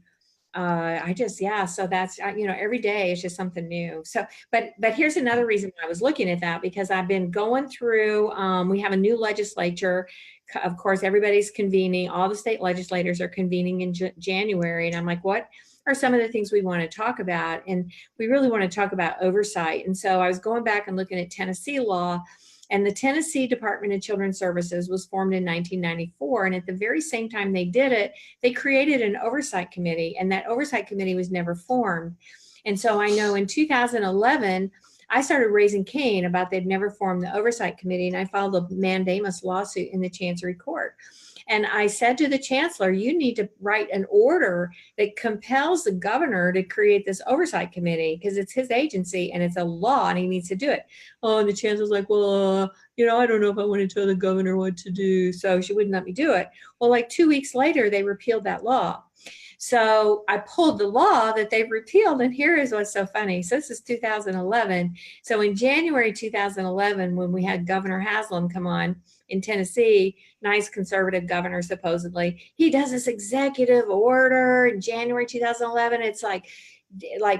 so that's, every day is just something new. So, but here's another reason I was looking at that, because I've been going through, we have a new legislature. Of course, everybody's convening, all the state legislators are convening in January. And I'm like, what are some of the things we want to talk about? And we really want to talk about oversight. And so I was going back and looking at Tennessee law. And the Tennessee Department of Children's Services was formed in 1994. And at the very same time they did it, they created an oversight committee, and that oversight committee was never formed. And so I know in 2011, I started raising Cain about they'd never formed the oversight committee, and I filed a mandamus lawsuit in the Chancery Court. And I said to the chancellor, you need to write an order that compels the governor to create this oversight committee, because it's his agency and it's a law and he needs to do it. Oh, and the chancellor's like, well, I don't know if I want to tell the governor what to do. So she wouldn't let me do it. Well, like 2 weeks later, they repealed that law. So I pulled the law that they've repealed, and here is what's so funny. So this is 2011. So in January 2011, when we had Governor Haslam come on in Tennessee, nice conservative governor supposedly, he does this executive order in January 2011. It's like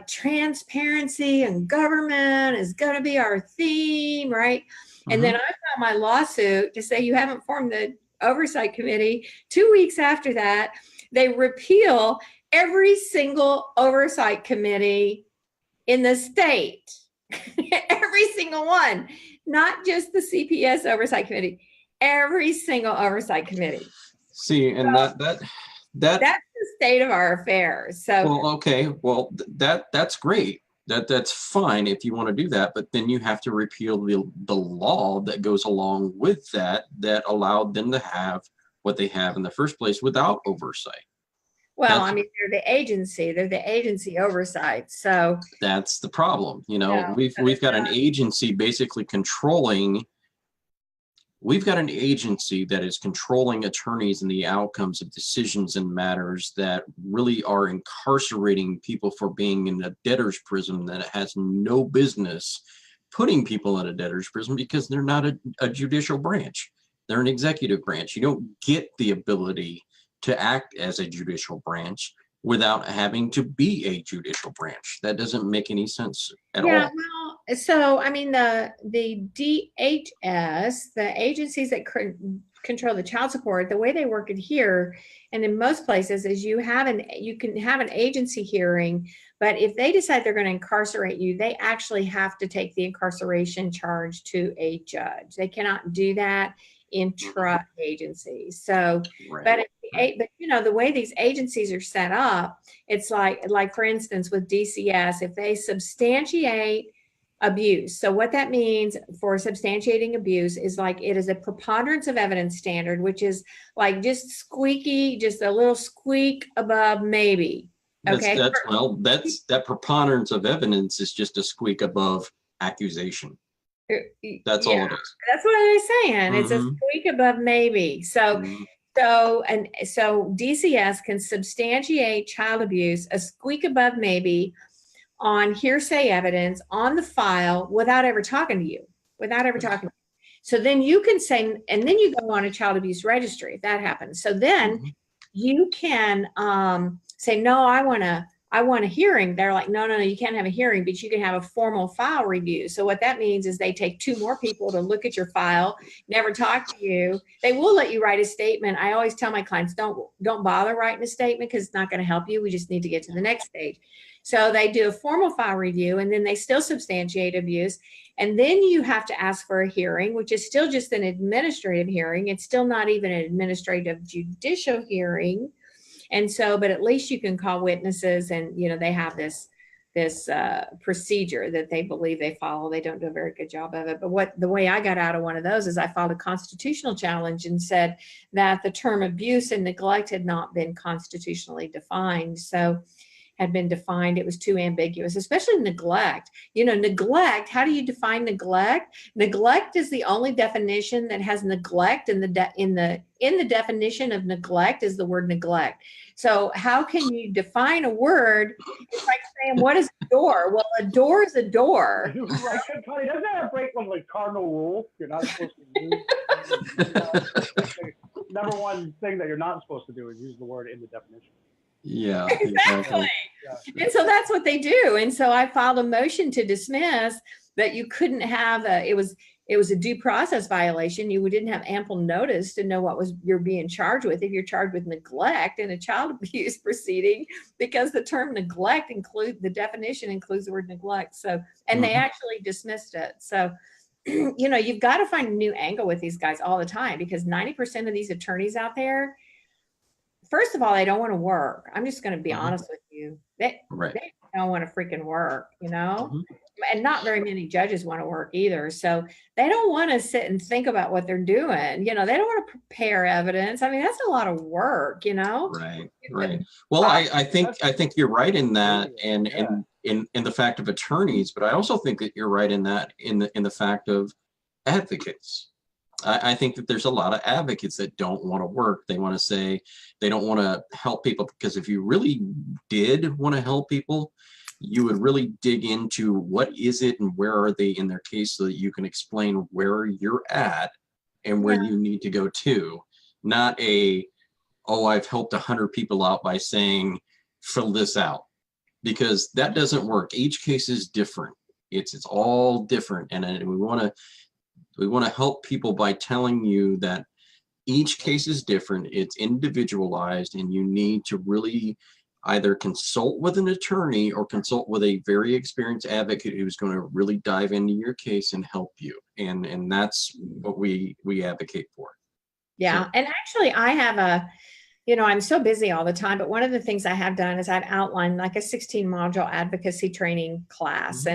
transparency and government is going to be our theme, right? And then I filed my lawsuit to say you haven't formed the oversight committee. 2 weeks after that, they repeal every single oversight committee in the state, every single one, not just the CPS oversight committee, every single oversight committee. See, and that's the state of our affairs. So, well, okay, well, that's great. That's fine if you want to do that, but then you have to repeal the law that goes along with that allowed them to have what they have in the first place without oversight. Well, they're the agency oversight. So that's the problem. We've got an agency basically controlling. We've got an agency that is controlling attorneys and the outcomes of decisions and matters that really are incarcerating people for being in a debtor's prison that has no business putting people in a debtor's prison, because they're not a judicial branch. They're an executive branch. You don't get the ability to act as a judicial branch without having to be a judicial branch. That doesn't make any sense at all. Yeah, well, so the DHS, the agencies that control the child support, the way they work it here and in most places is you can have an agency hearing, but if they decide they're going to incarcerate you, they actually have to take the incarceration charge to a judge. They cannot do that intra-agency. So, right. But the way these agencies are set up, it's like for instance with DCS, if they substantiate abuse. So what that means for substantiating abuse is like it is a preponderance of evidence standard, which is like just a little squeak above maybe. Okay. That preponderance of evidence is just a squeak above accusation. That's all it is. That's what I'm saying. It's a squeak above maybe. So DCS can substantiate child abuse, a squeak above maybe, on hearsay evidence on the file without ever talking to you. So then you can say, and then you go on a child abuse registry if that happens. So then you can say, no, I want a hearing. They're like, no, you can't have a hearing, but you can have a formal file review. So what that means is they take 2 more people to look at your file, never talk to you. They will let you write a statement. I always tell my clients, don't bother writing a statement because it's not going to help you. We just need to get to the next stage. So they do a formal file review, and then they still substantiate abuse. And then you have to ask for a hearing, which is still just an administrative hearing. It's still not even an administrative judicial hearing. And so, but at least you can call witnesses, and, they have this procedure that they believe they follow. They don't do a very good job of it. But the way I got out of one of those is I filed a constitutional challenge and said that the term abuse and neglect had not been constitutionally defined. So had been defined, it was too ambiguous, especially neglect. Neglect, how do you define neglect? Neglect is the only definition that has neglect in the definition of neglect is the word neglect. So how can you define a word? It's like saying, what is a door? Well, a door is a door. Like, Connie, doesn't that break one like cardinal rule? You're not supposed to use. Number one thing that you're not supposed to do is use the word in the definition. Yeah, exactly. Yeah. And so that's what they do. And so I filed a motion to dismiss that you couldn't have it was a due process violation. You didn't have ample notice to know what you're being charged with if you're charged with neglect in a child abuse proceeding, because the term neglect the definition includes the word neglect. So, and they actually dismissed it. So, you've got to find a new angle with these guys all the time, because 90% of these attorneys out there, first of all, they don't want to work. I'm just going to be honest with you. They don't want to freaking work, and not very many judges want to work either. So they don't want to sit and think about what they're doing. They don't want to prepare evidence. I mean, that's a lot of work, Right. Well, I think you're right in that, and in the fact of attorneys, but I also think that you're right in that in the fact of advocates. I think that there's a lot of advocates that don't want to work. They want to say they don't want to help people, because if you really did want to help people, you would really dig into what is it and where are they in their case, so that you can explain where you're at and where you need to go to. Not I've helped 100 people out by saying, fill this out, because that doesn't work. Each case is different. It's all different. And we want to help people by telling you that each case is different. It's individualized, and you need to really either consult with an attorney or consult with a very experienced advocate who's going to really dive into your case and help you. And that's what we advocate for. Yeah. So. And actually I have I'm so busy all the time, but one of the things I have done is I've outlined like a 16-module advocacy training class.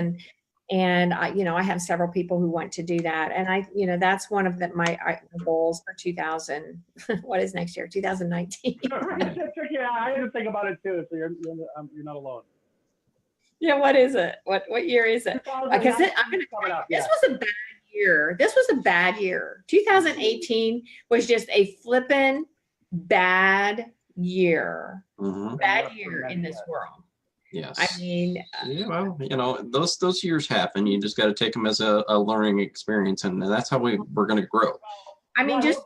And I have several people who want to do that. And that's one of my goals for 2000. What is next year? 2019. Yeah, I had to think about it too. So you're not alone. Yeah. What is it? What year is it? Because this was a bad year. This was a bad year. 2018 was just a flippin' bad year. Bad year in this world. Yes. I mean, those years happen. You just got to take them as a learning experience, and that's how we're going to grow. I mean, just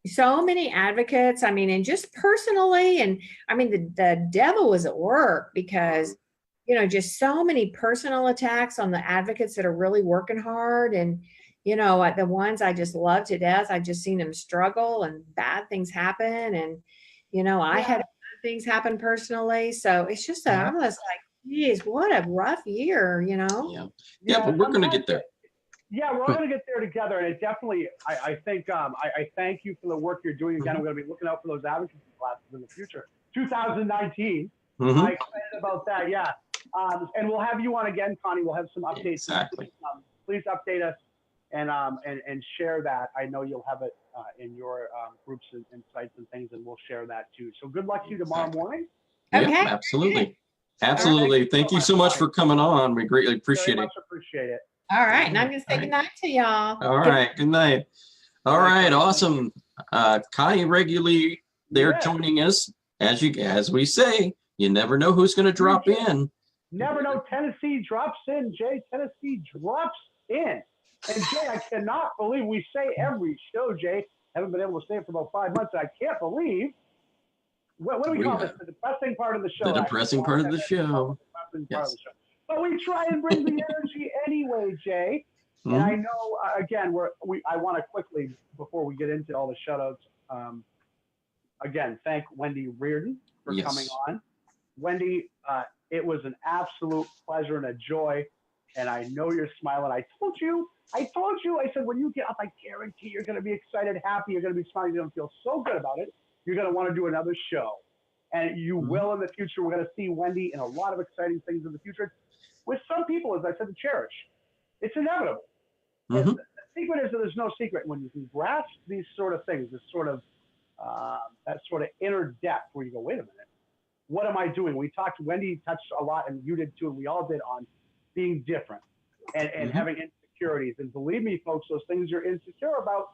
so many advocates. I mean, and just personally, and I mean, the devil was at work, because just so many personal attacks on the advocates that are really working hard, and the ones I just love to death. I've just seen them struggle, and bad things happen, and I had things happen personally. So it's just I was like, geez, what a rough year, Yeah, but we're going to get there. Yeah, we're all going to get there together. And it definitely, I think, I thank you for the work you're doing. Again, we're going to be looking out for those advocacy classes in the future. 2019. I'm excited about that. Yeah. And we'll have you on again, Connie. We'll have some updates. Exactly. Please update us and share that. I know you'll have it in your groups and sites and things, and we'll share that too. So good luck to you tomorrow morning. Okay. Yeah, absolutely. Absolutely. Thank you so much for coming on. We greatly appreciate it. Appreciate it. All right. And I'm going to say good night to y'all. All right. Good night. All right. Awesome. Connie regularly there joining us. As we say, you never know who's going to drop in. Never know. Tennessee drops in, Jay. Tennessee drops in. And Jay, I cannot believe we say every show, Jay. Haven't been able to say it for about 5 months. I can't believe. What do we call this? The depressing part of the show. The depressing part of the show. But we try and bring the energy anyway, Jay. And I know, again, I want to quickly, before we get into all the shoutouts, again, thank Wendy Riordan for coming on. Wendy, it was an absolute pleasure and a joy. And I know you're smiling. I told you. I said, when you get up, I guarantee you're going to be excited, happy. You're going to be smiling. You're going to feel so good about it. You're going to want to do another show. And you will in the future. We're going to see Wendy in a lot of exciting things in the future. With some people, as I said, to cherish. It's inevitable. The secret is that there's no secret. When you can grasp these sort of things, this sort of, that sort of inner depth where you go, wait a minute. what am I doing? We talked, Wendy touched a lot, and you did too, and we all did, on being different and having insecurities. And believe me, folks, those things you're insecure about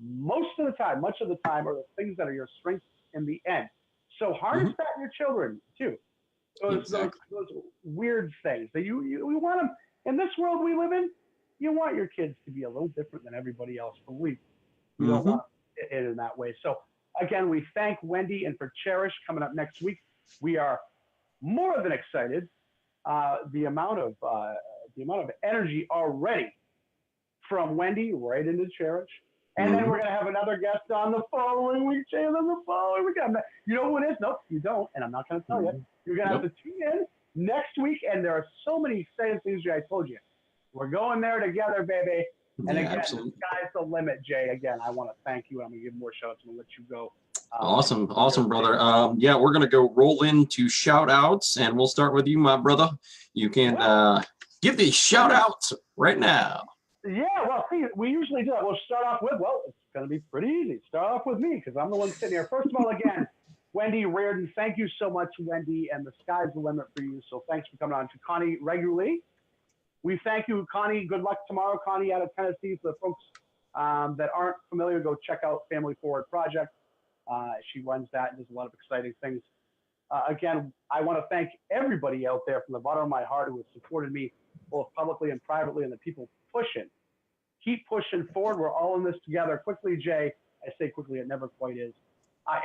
most of the time, much of the time, are the things that are your strengths in the end. So harness that in your children too. Those weird things that we want them in this world we live in. You want your kids to be a little different than everybody else. Believe me, you don't want it in that way. So again, we thank Wendy, and for Cherish coming up next week. We are more than excited. The amount of energy already from Wendy right into Cherish. And then we're going to have another guest on the following week, Jay, on the following week. You know who it is? Nope, you don't. And I'm not going to tell you. You're going to have to tune in next week. And there are so many exciting things, Jay, I told you. We're going there together, baby. And again, the sky's the limit, Jay. Again, I want to thank you. I'm going to give more shout outs. I'm going to let you go. Awesome, brother. Yeah, we're going to go roll into shout outs, and we'll start with you, my brother. You can give these shout outs right now. Yeah, well, see, we usually do that. We'll start off with, it's going to be pretty easy. Start off with me, because I'm the one sitting here. First of all, again, Wendy Riordan, thank you so much, Wendy, and the sky's the limit for you. So thanks for coming on. To Connie regularly, we thank you, Connie. Good luck tomorrow. Connie out of Tennessee. For the folks that aren't familiar, go check out Family Forward Project. She runs that and does a lot of exciting things. Again, I want to thank everybody out there from the bottom of my heart who has supported me both publicly and privately, and the people pushing. Keep pushing forward. We're all in this together. Quickly, Jay. I say quickly, it never quite is.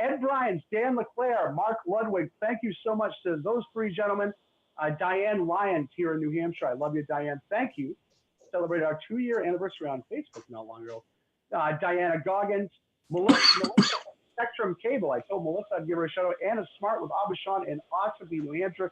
Ed Bryans, Dan LeClaire, Mark Ludwig, thank you so much to those three gentlemen. Diane Lyons here in New Hampshire. I love you, Diane. Thank you. Celebrated our 2-year anniversary on Facebook not long ago. Diana Goggins, Melissa Spectrum Cable. I told Melissa I'd give her a shout out. Anna Smart with Abishan in Ossipee, New Hampshire.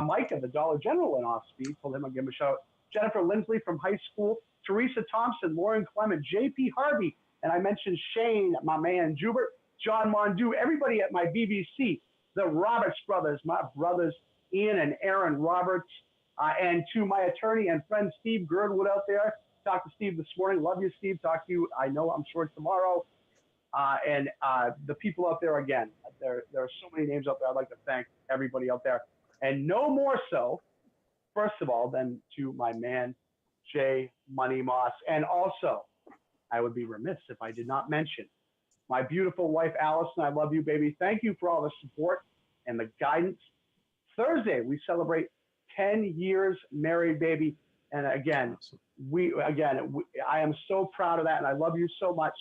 Mike at the Dollar General in Ossipee. Told him I'd give him a shout out. Jennifer Lindsley from high school. Teresa Thompson, Lauren Clement, J.P. Harvey, and I mentioned Shane, my man Jubert, John Mondu, everybody at my BBC, the Roberts brothers, my brothers Ian and Aaron Roberts, and to my attorney and friend Steve Girdwood out there. Talked to Steve this morning. Love you, Steve. Talk to you, I know, I'm sure, tomorrow. And the people out there, again, there are so many names out there. I'd like to thank everybody out there. And no more so, first of all, than to my man, Jay Money Moss. And also, I would be remiss if I did not mention my beautiful wife, Allison. I love you, baby. Thank you for all the support and the guidance. Thursday, we celebrate 10 years married, baby. And again, I am so proud of that, and I love you so much.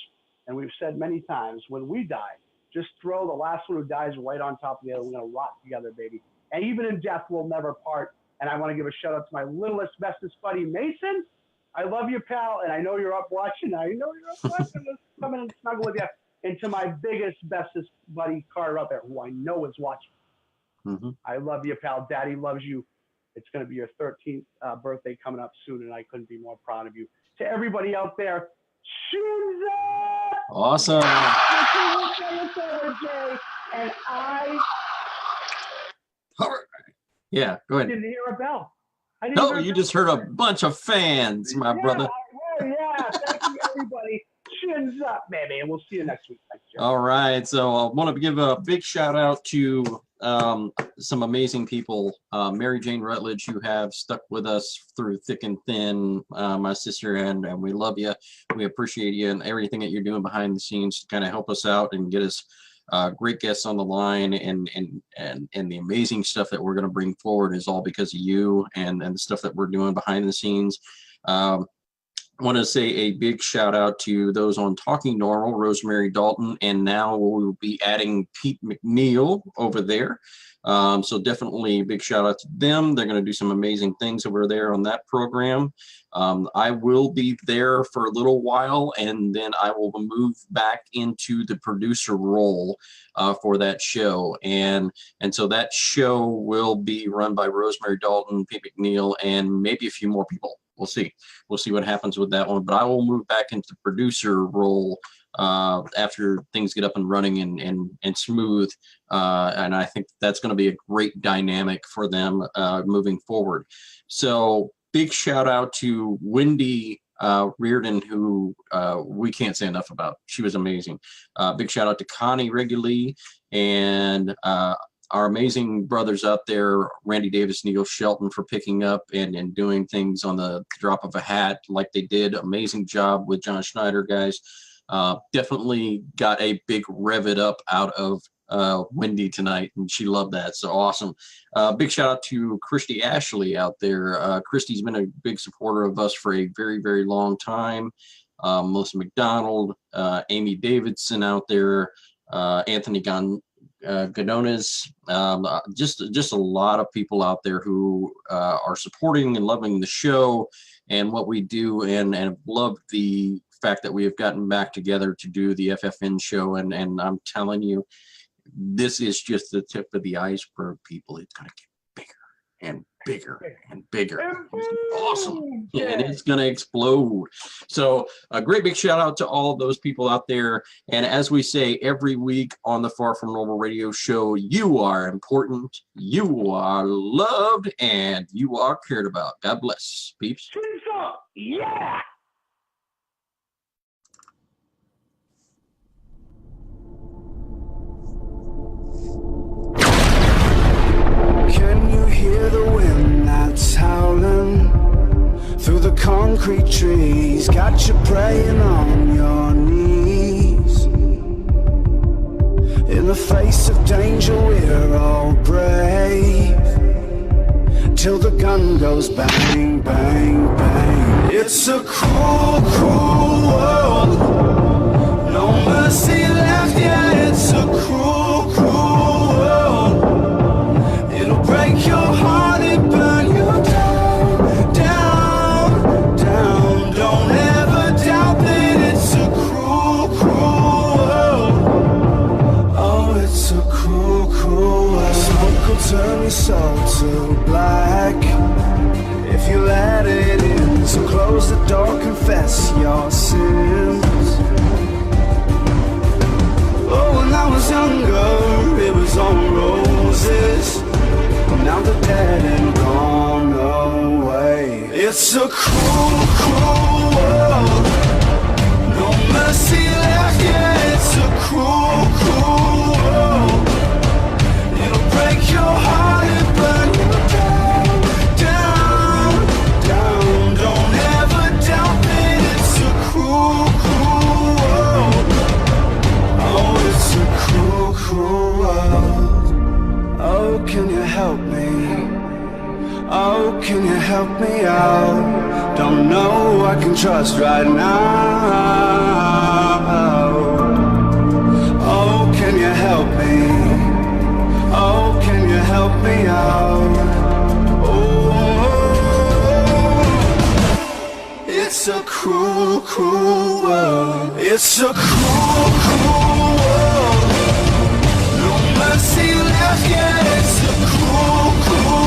And we've said many times, when we die, just throw the last one who dies right on top of the other. We're going to rock together, baby. And even in death, we'll never part. And I want to give a shout out to my littlest, bestest buddy, Mason. I love you, pal. And I know you're up watching. Let's come in and snuggle with you. And to my biggest, bestest buddy, Carter out there, who I know is watching. I love you, pal. Daddy loves you. It's going to be your 13th birthday coming up soon, and I couldn't be more proud of you. To everybody out there, shins up! Awesome. And yeah, go ahead. I didn't hear a bell. No, you just heard a bunch of fans, my brother. Yeah, thank you, everybody. Shins up, baby, and we'll see you next week. Thanks, Jerry. All right, so I want to give a big shout out to some amazing people. Mary Jane Rutledge, who have stuck with us through thick and thin, my sister, and we love you. We appreciate you and everything that you're doing behind the scenes to kind of help us out and get us great guests on the line, and the amazing stuff that we're going to bring forward is all because of you and the stuff that we're doing behind the scenes. I want to say a big shout out to those on Talking Normal, Rosemary Dalton, and now we'll be adding Pete McNeil over there. So definitely a big shout out to them. They're going to do some amazing things over there on that program. I will be there for a little while, and then I will move back into the producer role for that show. And so that show will be run by Rosemary Dalton, Pete McNeil, and maybe a few more people. We'll see. We'll see what happens with that one. But I will move back into the producer role after things get up and running and smooth. And I think that's going to be a great dynamic for them moving forward. So big shout out to Wendy Riordan, who we can't say enough about. She was amazing. Big shout out to Connie regularly, and our amazing brothers out there, Randy Davis, Neil Shelton, for picking up and doing things on the drop of a hat like they did. Amazing job with John Schneider, guys. Definitely got a big rev it up out of Wendy tonight, and she loved that. So awesome. Big shout out to Christy Ashley out there. Christy's been a big supporter of us for a very, very long time. Melissa McDonald, Amy Davidson out there, Anthony Gadones, just a lot of people out there who are supporting and loving the show and what we do, and love the fact that we have gotten back together to do the FFN show. And I'm telling you, this is just the tip of the iceberg, people. It's going to get bigger and bigger and bigger. It's awesome. And it's going to explode. So a great big shout out to all of those people out there. And as we say every week on the Far From Normal radio show, you are important, you are loved, and you are cared about. God bless, peeps. Yeah. Can you hear the wind that's howling through the concrete trees? Got you praying on your knees. In the face of danger we're all brave, till the gun goes bang, bang, bang. It's a cruel, cruel world. No mercy left, yeah, it's a cruel, cruel world. It'll break your heart, it burn you down, down, down. Don't ever doubt that it's a cruel, cruel world. Oh, it's a cruel, cruel world. Smoke will turn your soul to black if you let it in. So close the door, confess your sins. Oh, when I was younger, it was all roses. Now they're dead and gone away. It's a cruel, cruel world. No mercy left, yeah, it's a cruel, cruel world. It'll break your heart and burn you down, down, down. Don't ever doubt that it's a cruel, cruel world. Oh, it's a cruel, cruel world. Oh, can you help me? Oh, can you help me out? Don't know who I can trust right now. Oh, can you help me? Oh, can you help me out? Oh, it's a cruel, cruel world. It's a cruel, cruel world. No mercy left, yeah, it's a cruel, cruel